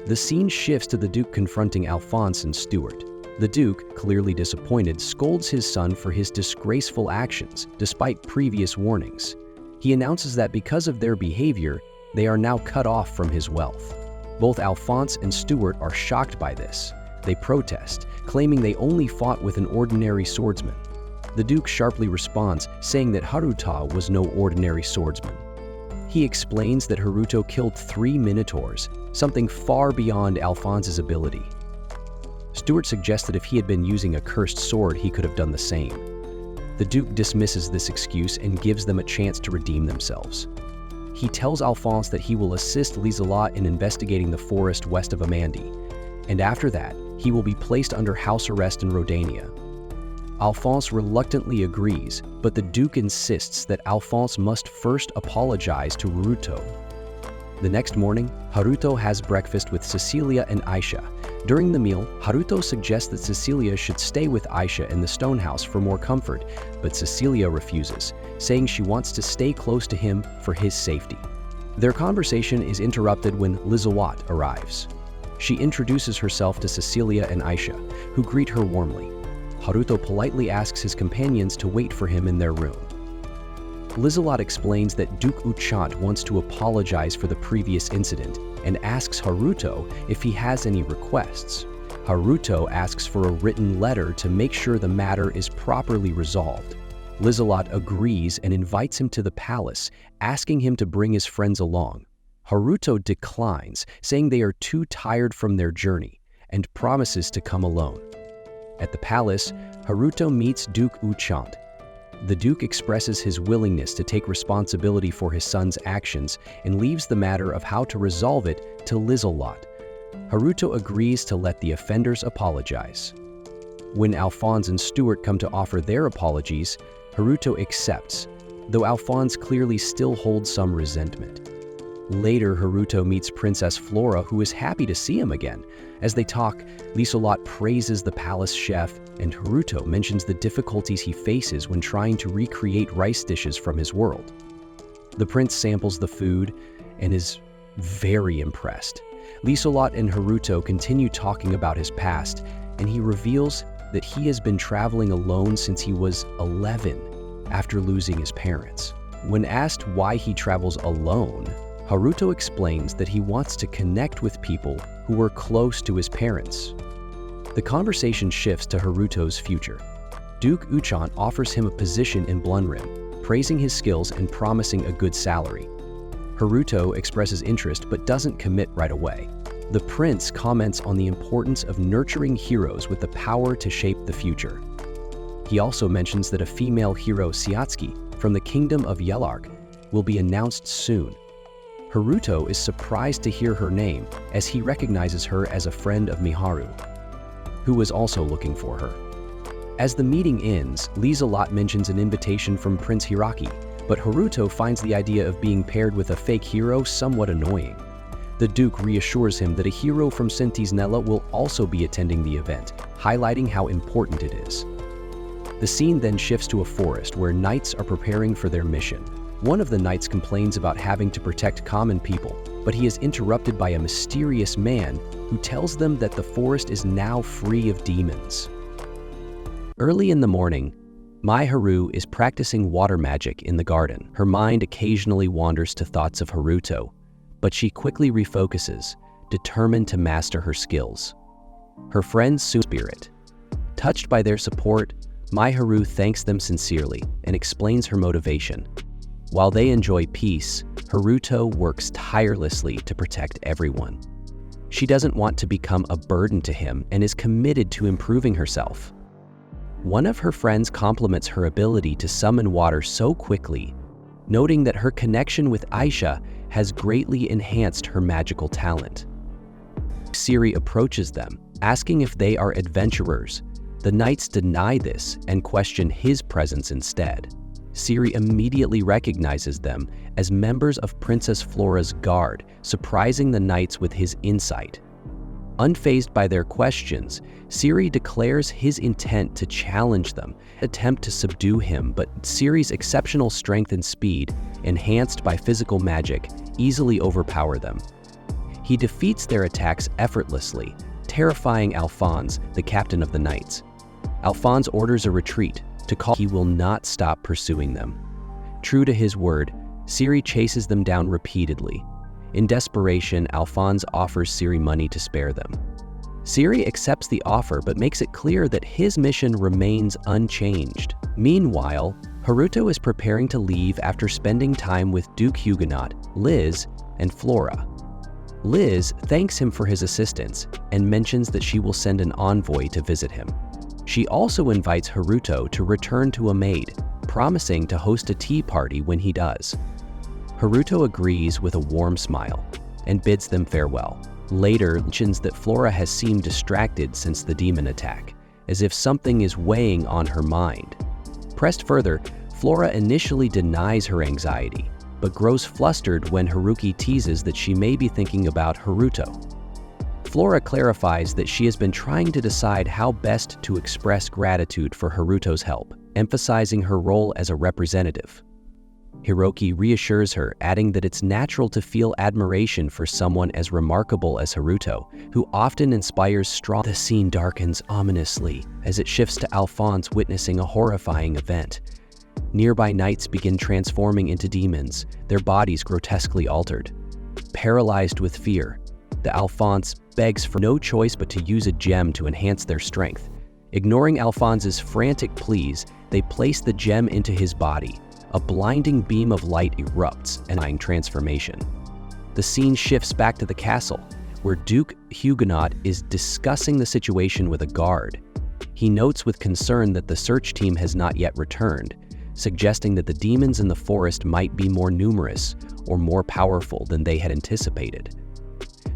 The scene shifts to the Duke confronting Alphonse and Stuart. The Duke, clearly disappointed, scolds his son for his disgraceful actions, despite previous warnings. He announces that because of their behavior, they are now cut off from his wealth. Both Alphonse and Stuart are shocked by this. They protest, claiming they only fought with an ordinary swordsman. The Duke sharply responds, saying that Haruta was no ordinary swordsman. He explains that Haruto killed 3 minotaurs, something far beyond Alphonse's ability. Stuart suggests that if he had been using a cursed sword, he could have done the same. The Duke dismisses this excuse and gives them a chance to redeem themselves. He tells Alphonse that he will assist Liselot in investigating the forest west of Amandi, and after that, he will be placed under house arrest in Rodania. Alphonse reluctantly agrees, but the Duke insists that Alphonse must first apologize to Haruto. The next morning, Haruto has breakfast with Cecilia and Aisha. During the meal, Haruto suggests that Cecilia should stay with Aisha in the stone house for more comfort, but Cecilia refuses, saying she wants to stay close to him for his safety. Their conversation is interrupted when Liselot arrives. She introduces herself to Cecilia and Aisha, who greet her warmly. Haruto politely asks his companions to wait for him in their room. Liselot explains that Duke Uchant wants to apologize for the previous incident and asks Haruto if he has any requests. Haruto asks for a written letter to make sure the matter is properly resolved. Liselot agrees and invites him to the palace, asking him to bring his friends along. Haruto declines, saying they are too tired from their journey, and promises to come alone. At the palace, Haruto meets Duke Uchant. The Duke expresses his willingness to take responsibility for his son's actions and leaves the matter of how to resolve it to Liselot. Haruto agrees to let the offenders apologize. When Alphonse and Stuart come to offer their apologies, Haruto accepts, though Alphonse clearly still holds some resentment. Later, Haruto meets Princess Flora, who is happy to see him again. As they talk, Liselot praises the palace chef, and Haruto mentions the difficulties he faces when trying to recreate rice dishes from his world. The prince samples the food and is very impressed. Liselot and Haruto continue talking about his past, and he reveals that he has been traveling alone since he was 11, after losing his parents. When asked why he travels alone, Haruto explains that he wants to connect with people who were close to his parents. The conversation shifts to Haruto's future. Duke Uchant offers him a position in Blunrim, praising his skills and promising a good salary. Haruto expresses interest but doesn't commit right away. The prince comments on the importance of nurturing heroes with the power to shape the future. He also mentions that a female hero, Siatsuki, from the kingdom of Yelark, will be announced soon. Haruto is surprised to hear her name, as he recognizes her as a friend of Miharu, who was also looking for her. As the meeting ends, Liselot mentions an invitation from Prince Hiraki, but Haruto finds the idea of being paired with a fake hero somewhat annoying. The Duke reassures him that a hero from Centisnella will also be attending the event, highlighting how important it is. The scene then shifts to a forest where knights are preparing for their mission. One of the knights complains about having to protect common people, but he is interrupted by a mysterious man who tells them that the forest is now free of demons. Early in the morning, Mai Haru is practicing water magic in the garden. Her mind occasionally wanders to thoughts of Haruto, but she quickly refocuses, determined to master her skills. Her friends soon spirit. Touched by their support, Mai Haru thanks them sincerely and explains her motivation. While they enjoy peace, Haruto works tirelessly to protect everyone. She doesn't want to become a burden to him and is committed to improving herself. One of her friends compliments her ability to summon water so quickly, noting that her connection with Aisha has greatly enhanced her magical talent. Seirei approaches them, asking if they are adventurers. The knights deny this and question his presence instead. Seirei immediately recognizes them as members of Princess Flora's guard, surprising the knights with his insight. Unfazed by their questions, Seirei declares his intent to challenge them, attempt to subdue him, but Seirei's exceptional strength and speed, enhanced by physical magic, easily overpower them. He defeats their attacks effortlessly, terrifying Alphonse, the captain of the knights. Alphonse orders a retreat, to call he will not stop pursuing them. True to his word, Seirei chases them down repeatedly. In desperation, Alphonse offers Seirei money to spare them. Seirei accepts the offer but makes it clear that his mission remains unchanged. Meanwhile, Haruto is preparing to leave after spending time with Duke Huguenot, Liz, and Flora. Liz thanks him for his assistance and mentions that she will send an envoy to visit him. She also invites Haruto to return to a maid, promising to host a tea party when he does. Haruto agrees with a warm smile and bids them farewell. Later, mentions that Flora has seemed distracted since the demon attack, as if something is weighing on her mind. Pressed further, Flora initially denies her anxiety, but grows flustered when Haruki teases that she may be thinking about Haruto. Flora clarifies that she has been trying to decide how best to express gratitude for Haruto's help, emphasizing her role as a representative. Hiroki reassures her, adding that it's natural to feel admiration for someone as remarkable as Haruto, who often inspires strong. The scene darkens ominously as it shifts to Alphonse witnessing a horrifying event. Nearby knights begin transforming into demons, their bodies grotesquely altered. Paralyzed with fear, the Alphonse begs for no choice but to use a gem to enhance their strength. Ignoring Alphonse's frantic pleas, they place the gem into his body. A blinding beam of light erupts, announcing transformation. The scene shifts back to the castle, where Duke Huguenot is discussing the situation with a guard. He notes with concern that the search team has not yet returned, suggesting that the demons in the forest might be more numerous or more powerful than they had anticipated.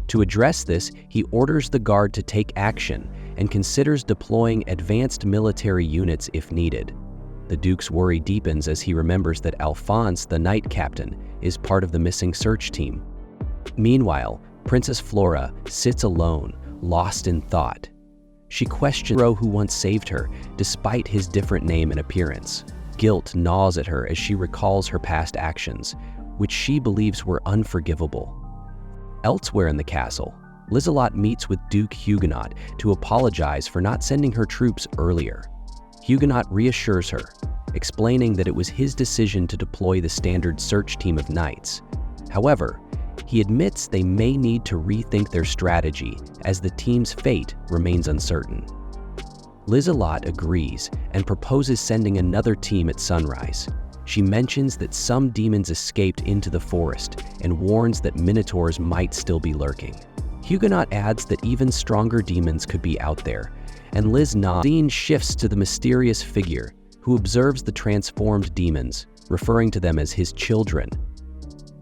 To address this, he orders the guard to take action and considers deploying advanced military units if needed. The Duke's worry deepens as he remembers that Alphonse, the knight captain, is part of the missing search team. Meanwhile, Princess Flora sits alone, lost in thought. She questions the hero who once saved her, despite his different name and appearance. Guilt gnaws at her as she recalls her past actions, which she believes were unforgivable. Elsewhere in the castle, Lizelot meets with Duke Huguenot to apologize for not sending her troops earlier. Huguenot reassures her, explaining that it was his decision to deploy the standard search team of knights. However, he admits they may need to rethink their strategy as the team's fate remains uncertain. Lizelot agrees and proposes sending another team at sunrise. She mentions that some demons escaped into the forest and warns that minotaurs might still be lurking. Huguenot adds that even stronger demons could be out there, and Liz nods. The scene shifts to the mysterious figure who observes the transformed demons, referring to them as his children.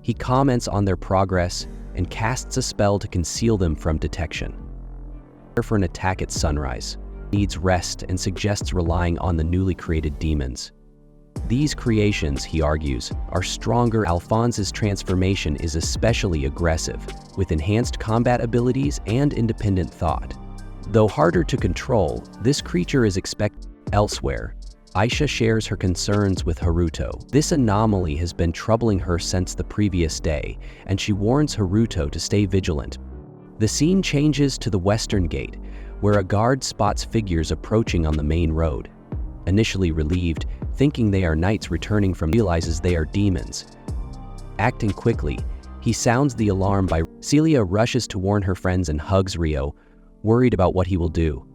He comments on their progress and casts a spell to conceal them from detection. For an attack at sunrise, needs rest and suggests relying on the newly created demons. These creations, he argues, are stronger. Alphonse's transformation is especially aggressive, with enhanced combat abilities and independent thought. Though harder to control, this creature is expected. Elsewhere, Aisha shares her concerns with Haruto. This anomaly has been troubling her since the previous day, and she warns Haruto to stay vigilant. The scene changes to the western gate, where a guard spots figures approaching on the main road. Initially relieved, thinking they are knights returning from, realizes they are demons. Acting quickly, he sounds the alarm by Celia rushes to warn her friends and hugs Rio, worried about what he will do.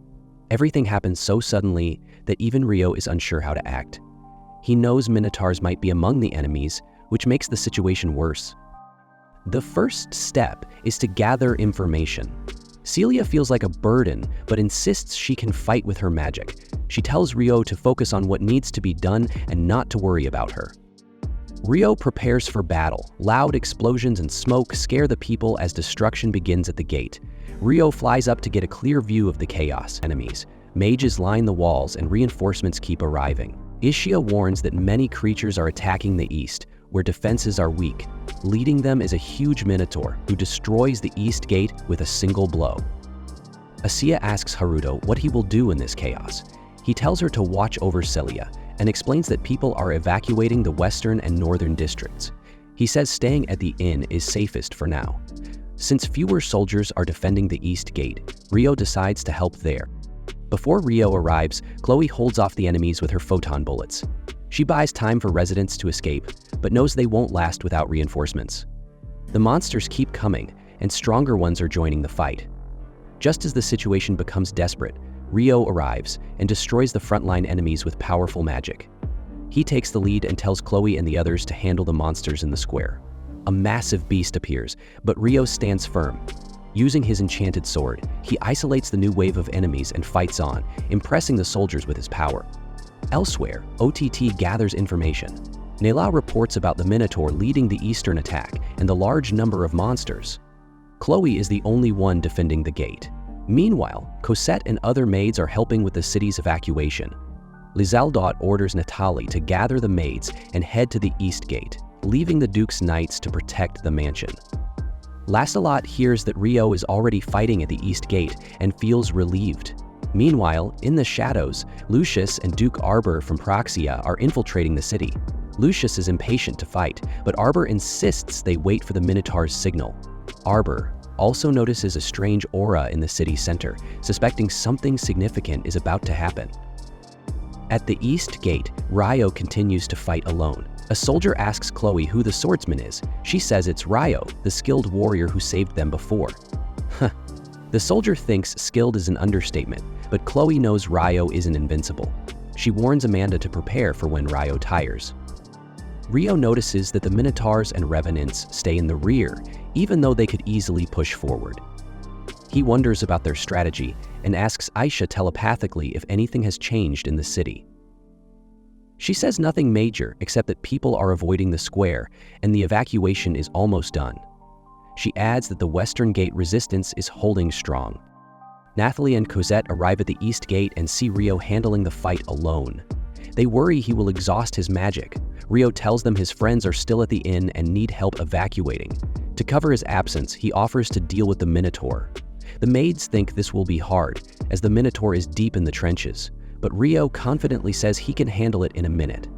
Everything happens so suddenly that even Rio is unsure how to act. He knows minotaurs might be among the enemies, which makes the situation worse. The first step is to gather information. Celia feels like a burden, but insists she can fight with her magic. She tells Rio to focus on what needs to be done and not to worry about her. Rio prepares for battle. Loud explosions and smoke scare the people as destruction begins at the gate. Rio flies up to get a clear view of the chaos. Enemies. Mages line the walls and reinforcements keep arriving. Ishia warns that many creatures are attacking the east, where defenses are weak. Leading them is a huge minotaur who destroys the east gate with a single blow. Asiya asks Haruto what he will do in this chaos. He tells her to watch over Celia and explains that people are evacuating the western and northern districts. He says staying at the inn is safest for now. Since fewer soldiers are defending the east gate, Rio decides to help there. Before Rio arrives, Chloe holds off the enemies with her photon bullets. She buys time for residents to escape, but knows they won't last without reinforcements. The monsters keep coming, and stronger ones are joining the fight. Just as the situation becomes desperate, Rio arrives and destroys the frontline enemies with powerful magic. He takes the lead and tells Chloe and the others to handle the monsters in the square. A massive beast appears, but Ryo stands firm. Using his enchanted sword, he isolates the new wave of enemies and fights on, impressing the soldiers with his power. Elsewhere, OTT gathers information. Nela reports about the Minotaur leading the eastern attack and the large number of monsters. Chloe is the only one defending the gate. Meanwhile, Cosette and other maids are helping with the city's evacuation. Lizaldot orders Natali to gather the maids and head to the east gate, leaving the Duke's knights to protect the mansion. Lancelot hears that Ryo is already fighting at the east gate and feels relieved. Meanwhile, in the shadows, Lucius and Duke Arbor from Praxia are infiltrating the city. Lucius is impatient to fight, but Arbor insists they wait for the Minotaur's signal. Arbor also notices a strange aura in the city center, suspecting something significant is about to happen. At the east gate, Ryo continues to fight alone. A soldier asks Chloe who the swordsman is. She says it's Ryo, the skilled warrior who saved them before. The soldier thinks skilled is an understatement, but Chloe knows Ryo isn't invincible. She warns Amanda to prepare for when Ryo tires. Ryo notices that the Minotaurs and Revenants stay in the rear, even though they could easily push forward. He wonders about their strategy and asks Aisha telepathically if anything has changed in the city. She says nothing major except that people are avoiding the square and the evacuation is almost done. She adds that the Western Gate resistance is holding strong. Nathalie and Cosette arrive at the East Gate and see Ryo handling the fight alone. They worry he will exhaust his magic. Ryo tells them his friends are still at the inn and need help evacuating. To cover his absence, he offers to deal with the Minotaur. The maids think this will be hard, as the Minotaur is deep in the trenches, but Ryo confidently says he can handle it in a minute.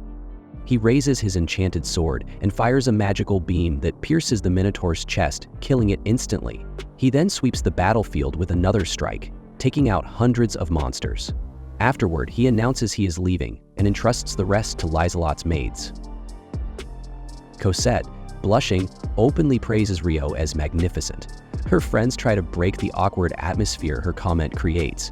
He raises his enchanted sword and fires a magical beam that pierces the Minotaur's chest, killing it instantly. He then sweeps the battlefield with another strike, taking out hundreds of monsters. Afterward, he announces he is leaving and entrusts the rest to Lancelot's maids. Cosette, blushing, openly praises Ryo as magnificent. Her friends try to break the awkward atmosphere her comment creates.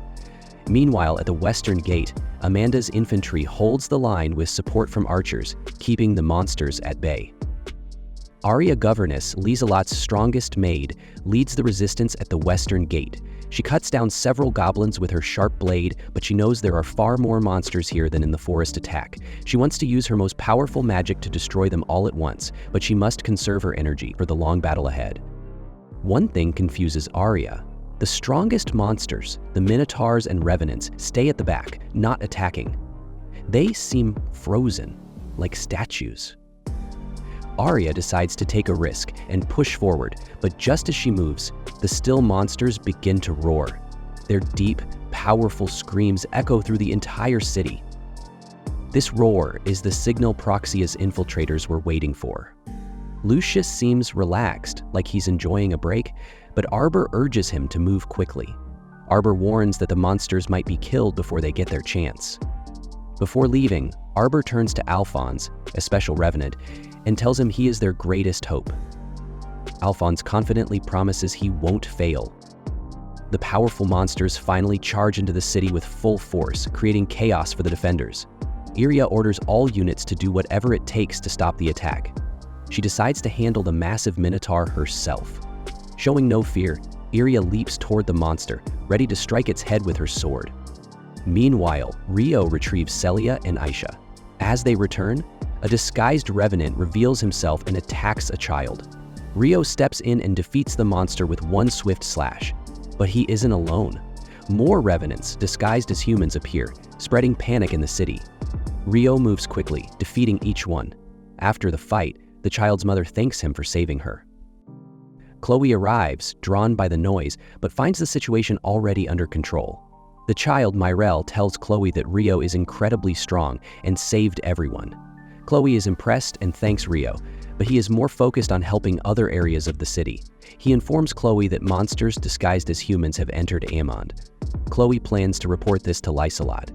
Meanwhile, at the Western Gate, Amanda's infantry holds the line with support from archers, keeping the monsters at bay. Arya Governess, Lancelot's strongest maid, leads the resistance at the Western Gate. She cuts down several goblins with her sharp blade, but she knows there are far more monsters here than in the forest attack. She wants to use her most powerful magic to destroy them all at once, but she must conserve her energy for the long battle ahead. One thing confuses Arya. The strongest monsters, the Minotaurs and Revenants, stay at the back, not attacking. They seem frozen, like statues. Arya decides to take a risk and push forward, but just as she moves, the still monsters begin to roar. Their deep, powerful screams echo through the entire city. This roar is the signal Praxia's infiltrators were waiting for. Lucius seems relaxed, like he's enjoying a break, but Arbor urges him to move quickly. Arbor warns that the monsters might be killed before they get their chance. Before leaving, Arbor turns to Alphonse, a special revenant, and tells him he is their greatest hope. Alphonse confidently promises he won't fail. The powerful monsters finally charge into the city with full force, creating chaos for the defenders. Iria orders all units to do whatever it takes to stop the attack. She decides to handle the massive Minotaur herself. Showing no fear, Iria leaps toward the monster, ready to strike its head with her sword. Meanwhile, Ryo retrieves Celia and Aisha. As they return, a disguised revenant reveals himself and attacks a child. Ryo steps in and defeats the monster with one swift slash. But he isn't alone. More revenants, disguised as humans, appear, spreading panic in the city. Ryo moves quickly, defeating each one. After the fight, the child's mother thanks him for saving her. Chloe arrives, drawn by the noise, but finds the situation already under control. The child, Myrelle, tells Chloe that Ryo is incredibly strong and saved everyone. Chloe is impressed and thanks Ryo, but he is more focused on helping other areas of the city. He informs Chloe that monsters disguised as humans have entered Amond. Chloe plans to report this to Lancelot.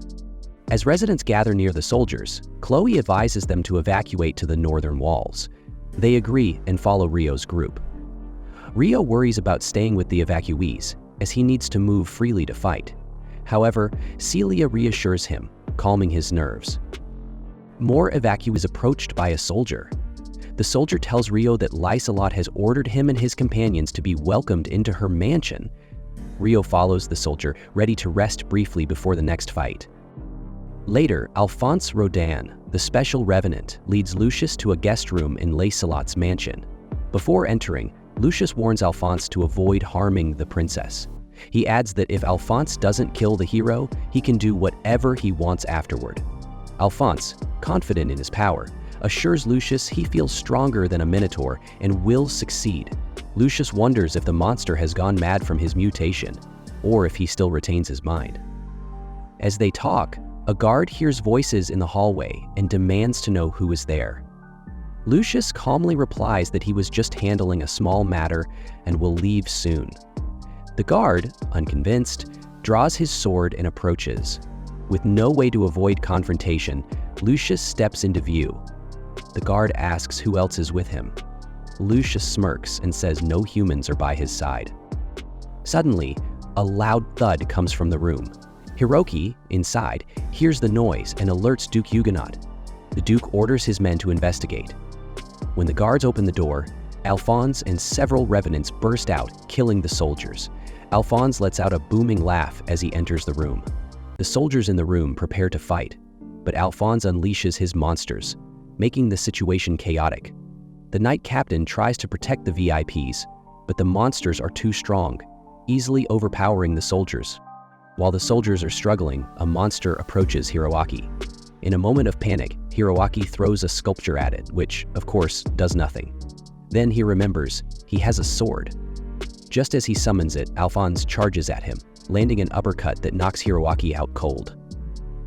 As residents gather near the soldiers, Chloe advises them to evacuate to the northern walls. They agree and follow Ryo's group. Ryo worries about staying with the evacuees, as he needs to move freely to fight. However, Celia reassures him, calming his nerves. More evacuees approached by a soldier. The soldier tells Rio that Lysolot has ordered him and his companions to be welcomed into her mansion. Rio follows the soldier, ready to rest briefly before the next fight. Later, Alphonse Rodin, the special revenant, leads Lucius to a guest room in Lysolot's mansion. Before entering, Lucius warns Alphonse to avoid harming the princess. He adds that if Alphonse doesn't kill the hero, he can do whatever he wants afterward. Alphonse, confident in his power, assures Lucius he feels stronger than a minotaur and will succeed. Lucius wonders if the monster has gone mad from his mutation, or if he still retains his mind. As they talk, a guard hears voices in the hallway and demands to know who is there. Lucius calmly replies that he was just handling a small matter and will leave soon. The guard, unconvinced, draws his sword and approaches. With no way to avoid confrontation, Lucius steps into view. The guard asks who else is with him. Lucius smirks and says no humans are by his side. Suddenly, a loud thud comes from the room. Hiroki, inside, hears the noise and alerts Duke Huguenot. The Duke orders his men to investigate. When the guards open the door, Alphonse and several revenants burst out, killing the soldiers. Alphonse lets out a booming laugh as he enters the room. The soldiers in the room prepare to fight, but Alphonse unleashes his monsters, making the situation chaotic. The Knight Captain tries to protect the VIPs, but the monsters are too strong, easily overpowering the soldiers. While the soldiers are struggling, a monster approaches Hiroaki. In a moment of panic, Hiroaki throws a sculpture at it, which, of course, does nothing. Then he remembers he has a sword. Just as he summons it, Alphonse charges at him, landing an uppercut that knocks Hiroaki out cold.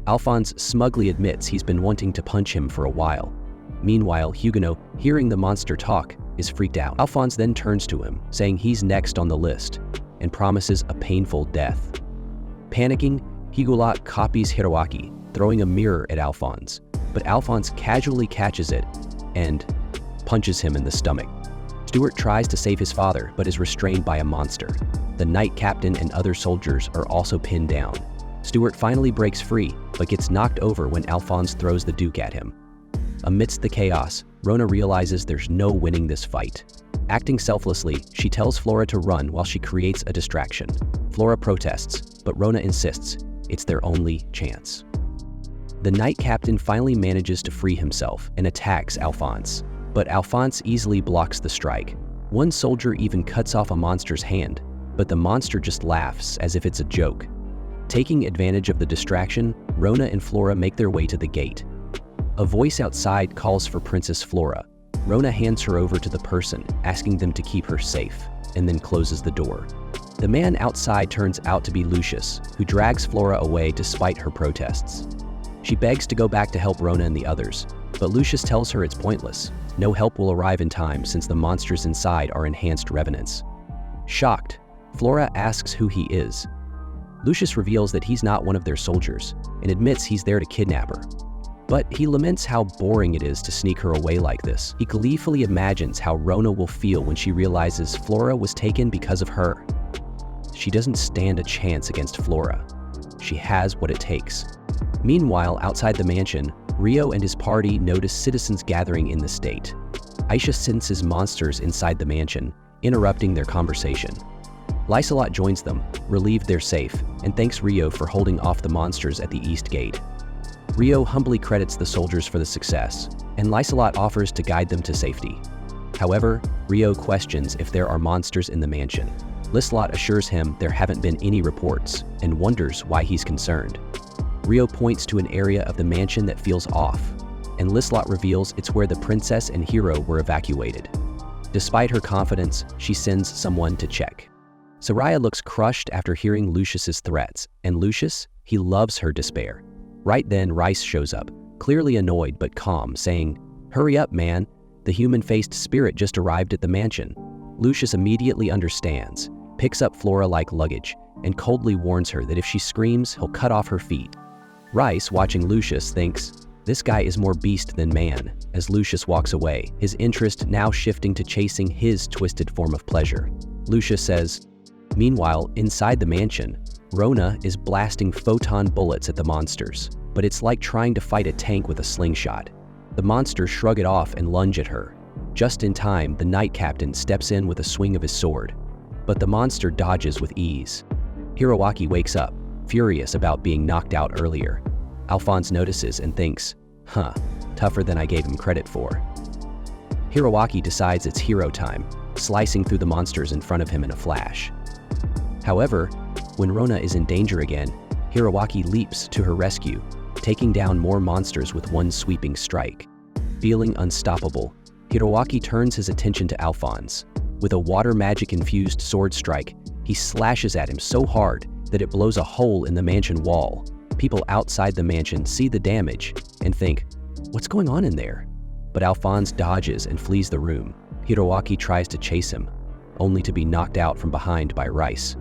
Alphonse smugly admits he's been wanting to punch him for a while. Meanwhile, Huguenot, hearing the monster talk, is freaked out. Alphonse then turns to him, saying he's next on the list, and promises a painful death. Panicking, Huguenot copies Hiroaki, throwing a mirror at Alphonse, but Alphonse casually catches it and punches him in the stomach. Stuart tries to save his father, but is restrained by a monster. The Knight Captain and other soldiers are also pinned down. Stuart finally breaks free, but gets knocked over when Alphonse throws the Duke at him. Amidst the chaos, Rona realizes there's no winning this fight. Acting selflessly, she tells Flora to run while she creates a distraction. Flora protests, but Rona insists it's their only chance. The Knight Captain finally manages to free himself and attacks Alphonse, but Alphonse easily blocks the strike. One soldier even cuts off a monster's hand, but the monster just laughs as if it's a joke. Taking advantage of the distraction, Rona and Flora make their way to the gate. A voice outside calls for Princess Flora. Rona hands her over to the person, asking them to keep her safe, and then closes the door. The man outside turns out to be Lucius, who drags Flora away despite her protests. She begs to go back to help Rona and the others, but Lucius tells her it's pointless. No help will arrive in time since the monsters inside are enhanced revenants. Shocked, Flora asks who he is. Lucius reveals that he's not one of their soldiers, and admits he's there to kidnap her. But he laments how boring it is to sneak her away like this. He gleefully imagines how Rona will feel when she realizes Flora was taken because of her. She doesn't stand a chance against Flora. She has what it takes. Meanwhile, outside the mansion, Rio and his party notice citizens gathering in the state. Aisha senses monsters inside the mansion, interrupting their conversation. Lysolot joins them, relieved they're safe, and thanks Rio for holding off the monsters at the east gate. Rio humbly credits the soldiers for the success, and Lysolot offers to guide them to safety. However, Rio questions if there are monsters in the mansion. Lysolot assures him there haven't been any reports, and wonders why he's concerned. Rio points to an area of the mansion that feels off, and Lysolot reveals it's where the princess and hero were evacuated. Despite her confidence, she sends someone to check. Seirei looks crushed after hearing Lucius's threats, and Lucius, he loves her despair. Right then, Rice shows up, clearly annoyed but calm, saying, "Hurry up, man. The human-faced spirit just arrived at the mansion." Lucius immediately understands, picks up Flora like luggage, and coldly warns her that if she screams, he'll cut off her feet. Rice, watching Lucius, thinks, this guy is more beast than man, as Lucius walks away, his interest now shifting to chasing his twisted form of pleasure. Lucius says, meanwhile, inside the mansion, Rona is blasting photon bullets at the monsters, but it's like trying to fight a tank with a slingshot. The monsters shrug it off and lunge at her. Just in time, the Knight Captain steps in with a swing of his sword, but the monster dodges with ease. Hiroaki wakes up, furious about being knocked out earlier. Alphonse notices and thinks, tougher than I gave him credit for. Hiroaki decides it's hero time, slicing through the monsters in front of him in a flash. However, when Rona is in danger again, Hiroaki leaps to her rescue, taking down more monsters with one sweeping strike. Feeling unstoppable, Hiroaki turns his attention to Alphonse. With a water magic-infused sword strike, he slashes at him so hard that it blows a hole in the mansion wall. People outside the mansion see the damage and think, "What's going on in there?" But Alphonse dodges and flees the room. Hiroaki tries to chase him, only to be knocked out from behind by Rice.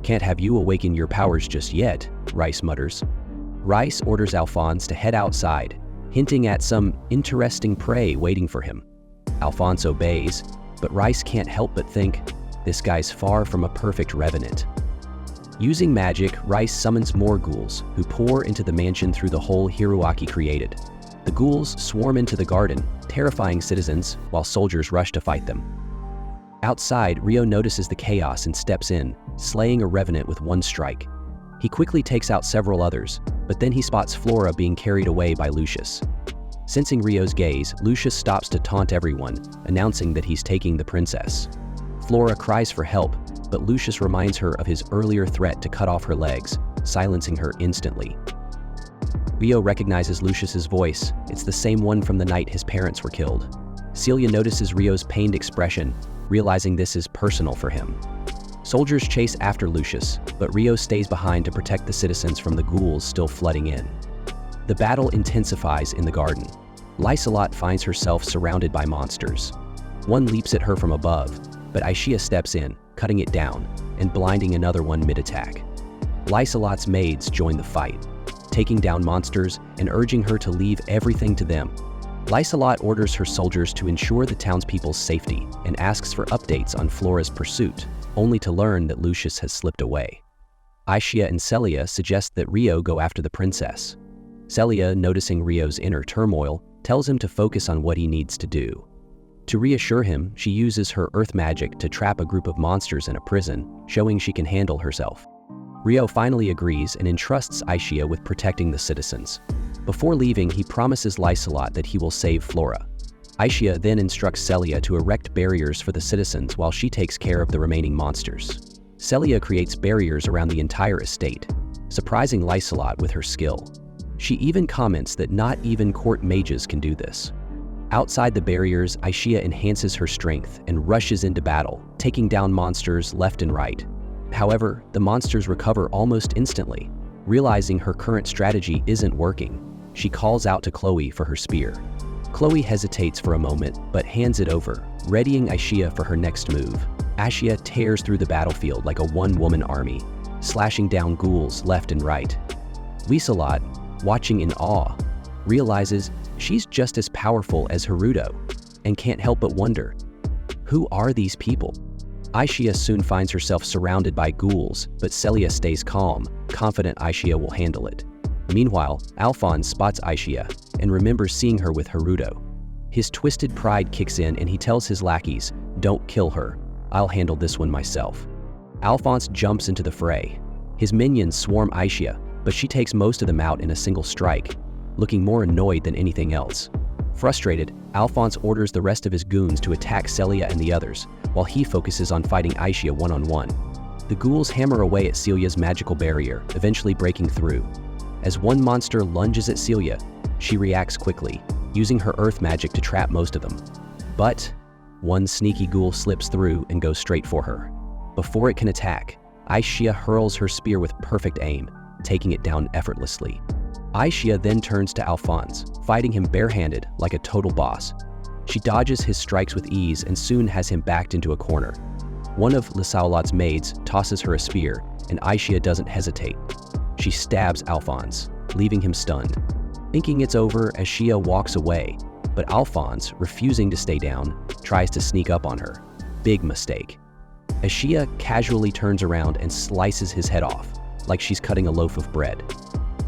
"Can't have you awaken your powers just yet," Rice mutters. Rice orders Alphonse to head outside, hinting at some interesting prey waiting for him. Alphonse obeys, but Rice can't help but think, this guy's far from a perfect revenant. Using magic, Rice summons more ghouls, who pour into the mansion through the hole Hiroaki created. The ghouls swarm into the garden, terrifying citizens, while soldiers rush to fight them. Outside, Ryo notices the chaos and steps in, slaying a revenant with one strike. He quickly takes out several others, but then he spots Flora being carried away by Lucius. Sensing Ryo's gaze, Lucius stops to taunt everyone, announcing that he's taking the princess. Flora cries for help, but Lucius reminds her of his earlier threat to cut off her legs, silencing her instantly. Ryo recognizes Lucius's voice. It's the same one from the night his parents were killed. Celia notices Ryo's pained expression, realizing this is personal for him. Soldiers chase after Lucius, but Ryo stays behind to protect the citizens from the ghouls still flooding in. The battle intensifies in the garden. Lysolot finds herself surrounded by monsters. One leaps at her from above, but Aishia steps in, cutting it down, and blinding another one mid-attack. Lysolot's maids join the fight, taking down monsters and urging her to leave everything to them. Lysolot orders her soldiers to ensure the townspeople's safety and asks for updates on Flora's pursuit, only to learn that Lucius has slipped away. Aishia and Celia suggest that Ryo go after the princess. Celia, noticing Ryo's inner turmoil, tells him to focus on what he needs to do. To reassure him, she uses her earth magic to trap a group of monsters in a prison, showing she can handle herself. Ryo finally agrees and entrusts Aishia with protecting the citizens. Before leaving, he promises Lysolot that he will save Flora. Aishia then instructs Celia to erect barriers for the citizens while she takes care of the remaining monsters. Celia creates barriers around the entire estate, surprising Lysolot with her skill. She even comments that not even court mages can do this. Outside the barriers, Aishia enhances her strength and rushes into battle, taking down monsters left and right. However, the monsters recover almost instantly. Realizing her current strategy isn't working, she calls out to Chloe for her spear. Chloe hesitates for a moment, but hands it over, readying Aishia for her next move. Aishia tears through the battlefield like a one-woman army, slashing down ghouls left and right. Lysolot, watching in awe, realizes she's just as powerful as Haruto, and can't help but wonder, who are these people? Aishia soon finds herself surrounded by ghouls, but Celia stays calm, confident Aishia will handle it. Meanwhile, Alphonse spots Aishia and remembers seeing her with Haruto. His twisted pride kicks in and he tells his lackeys, "Don't kill her, I'll handle this one myself." Alphonse jumps into the fray. His minions swarm Aishia, but she takes most of them out in a single strike, looking more annoyed than anything else. Frustrated, Alphonse orders the rest of his goons to attack Celia and the others, while he focuses on fighting Aishia one-on-one. The ghouls hammer away at Celia's magical barrier, eventually breaking through. As one monster lunges at Celia, she reacts quickly, using her earth magic to trap most of them. But one sneaky ghoul slips through and goes straight for her. Before it can attack, Aishia hurls her spear with perfect aim, taking it down effortlessly. Aishia then turns to Alphonse, fighting him barehanded like a total boss. She dodges his strikes with ease and soon has him backed into a corner. One of Lysolot's maids tosses her a spear, and Aishia doesn't hesitate. She stabs Alphonse, leaving him stunned. Thinking it's over, Aishia walks away, but Alphonse, refusing to stay down, tries to sneak up on her. Big mistake. Aishia casually turns around and slices his head off, like she's cutting a loaf of bread.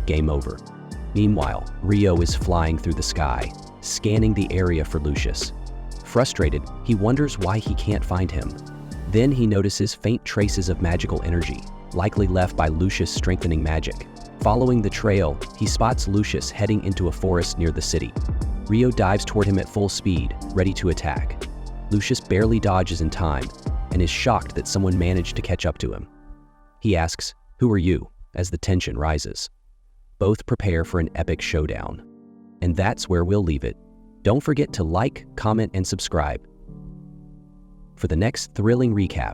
Game over. Meanwhile, Rio is flying through the sky, scanning the area for Lucius. Frustrated, he wonders why he can't find him. Then he notices faint traces of magical energy, likely left by Lucius' strengthening magic. Following the trail, he spots Lucius heading into a forest near the city. Rio dives toward him at full speed, ready to attack. Lucius barely dodges in time and is shocked that someone managed to catch up to him. He asks, "Who are you?" as the tension rises. Both prepare for an epic showdown. And that's where we'll leave it. Don't forget to like, comment, and subscribe for the next thrilling recap.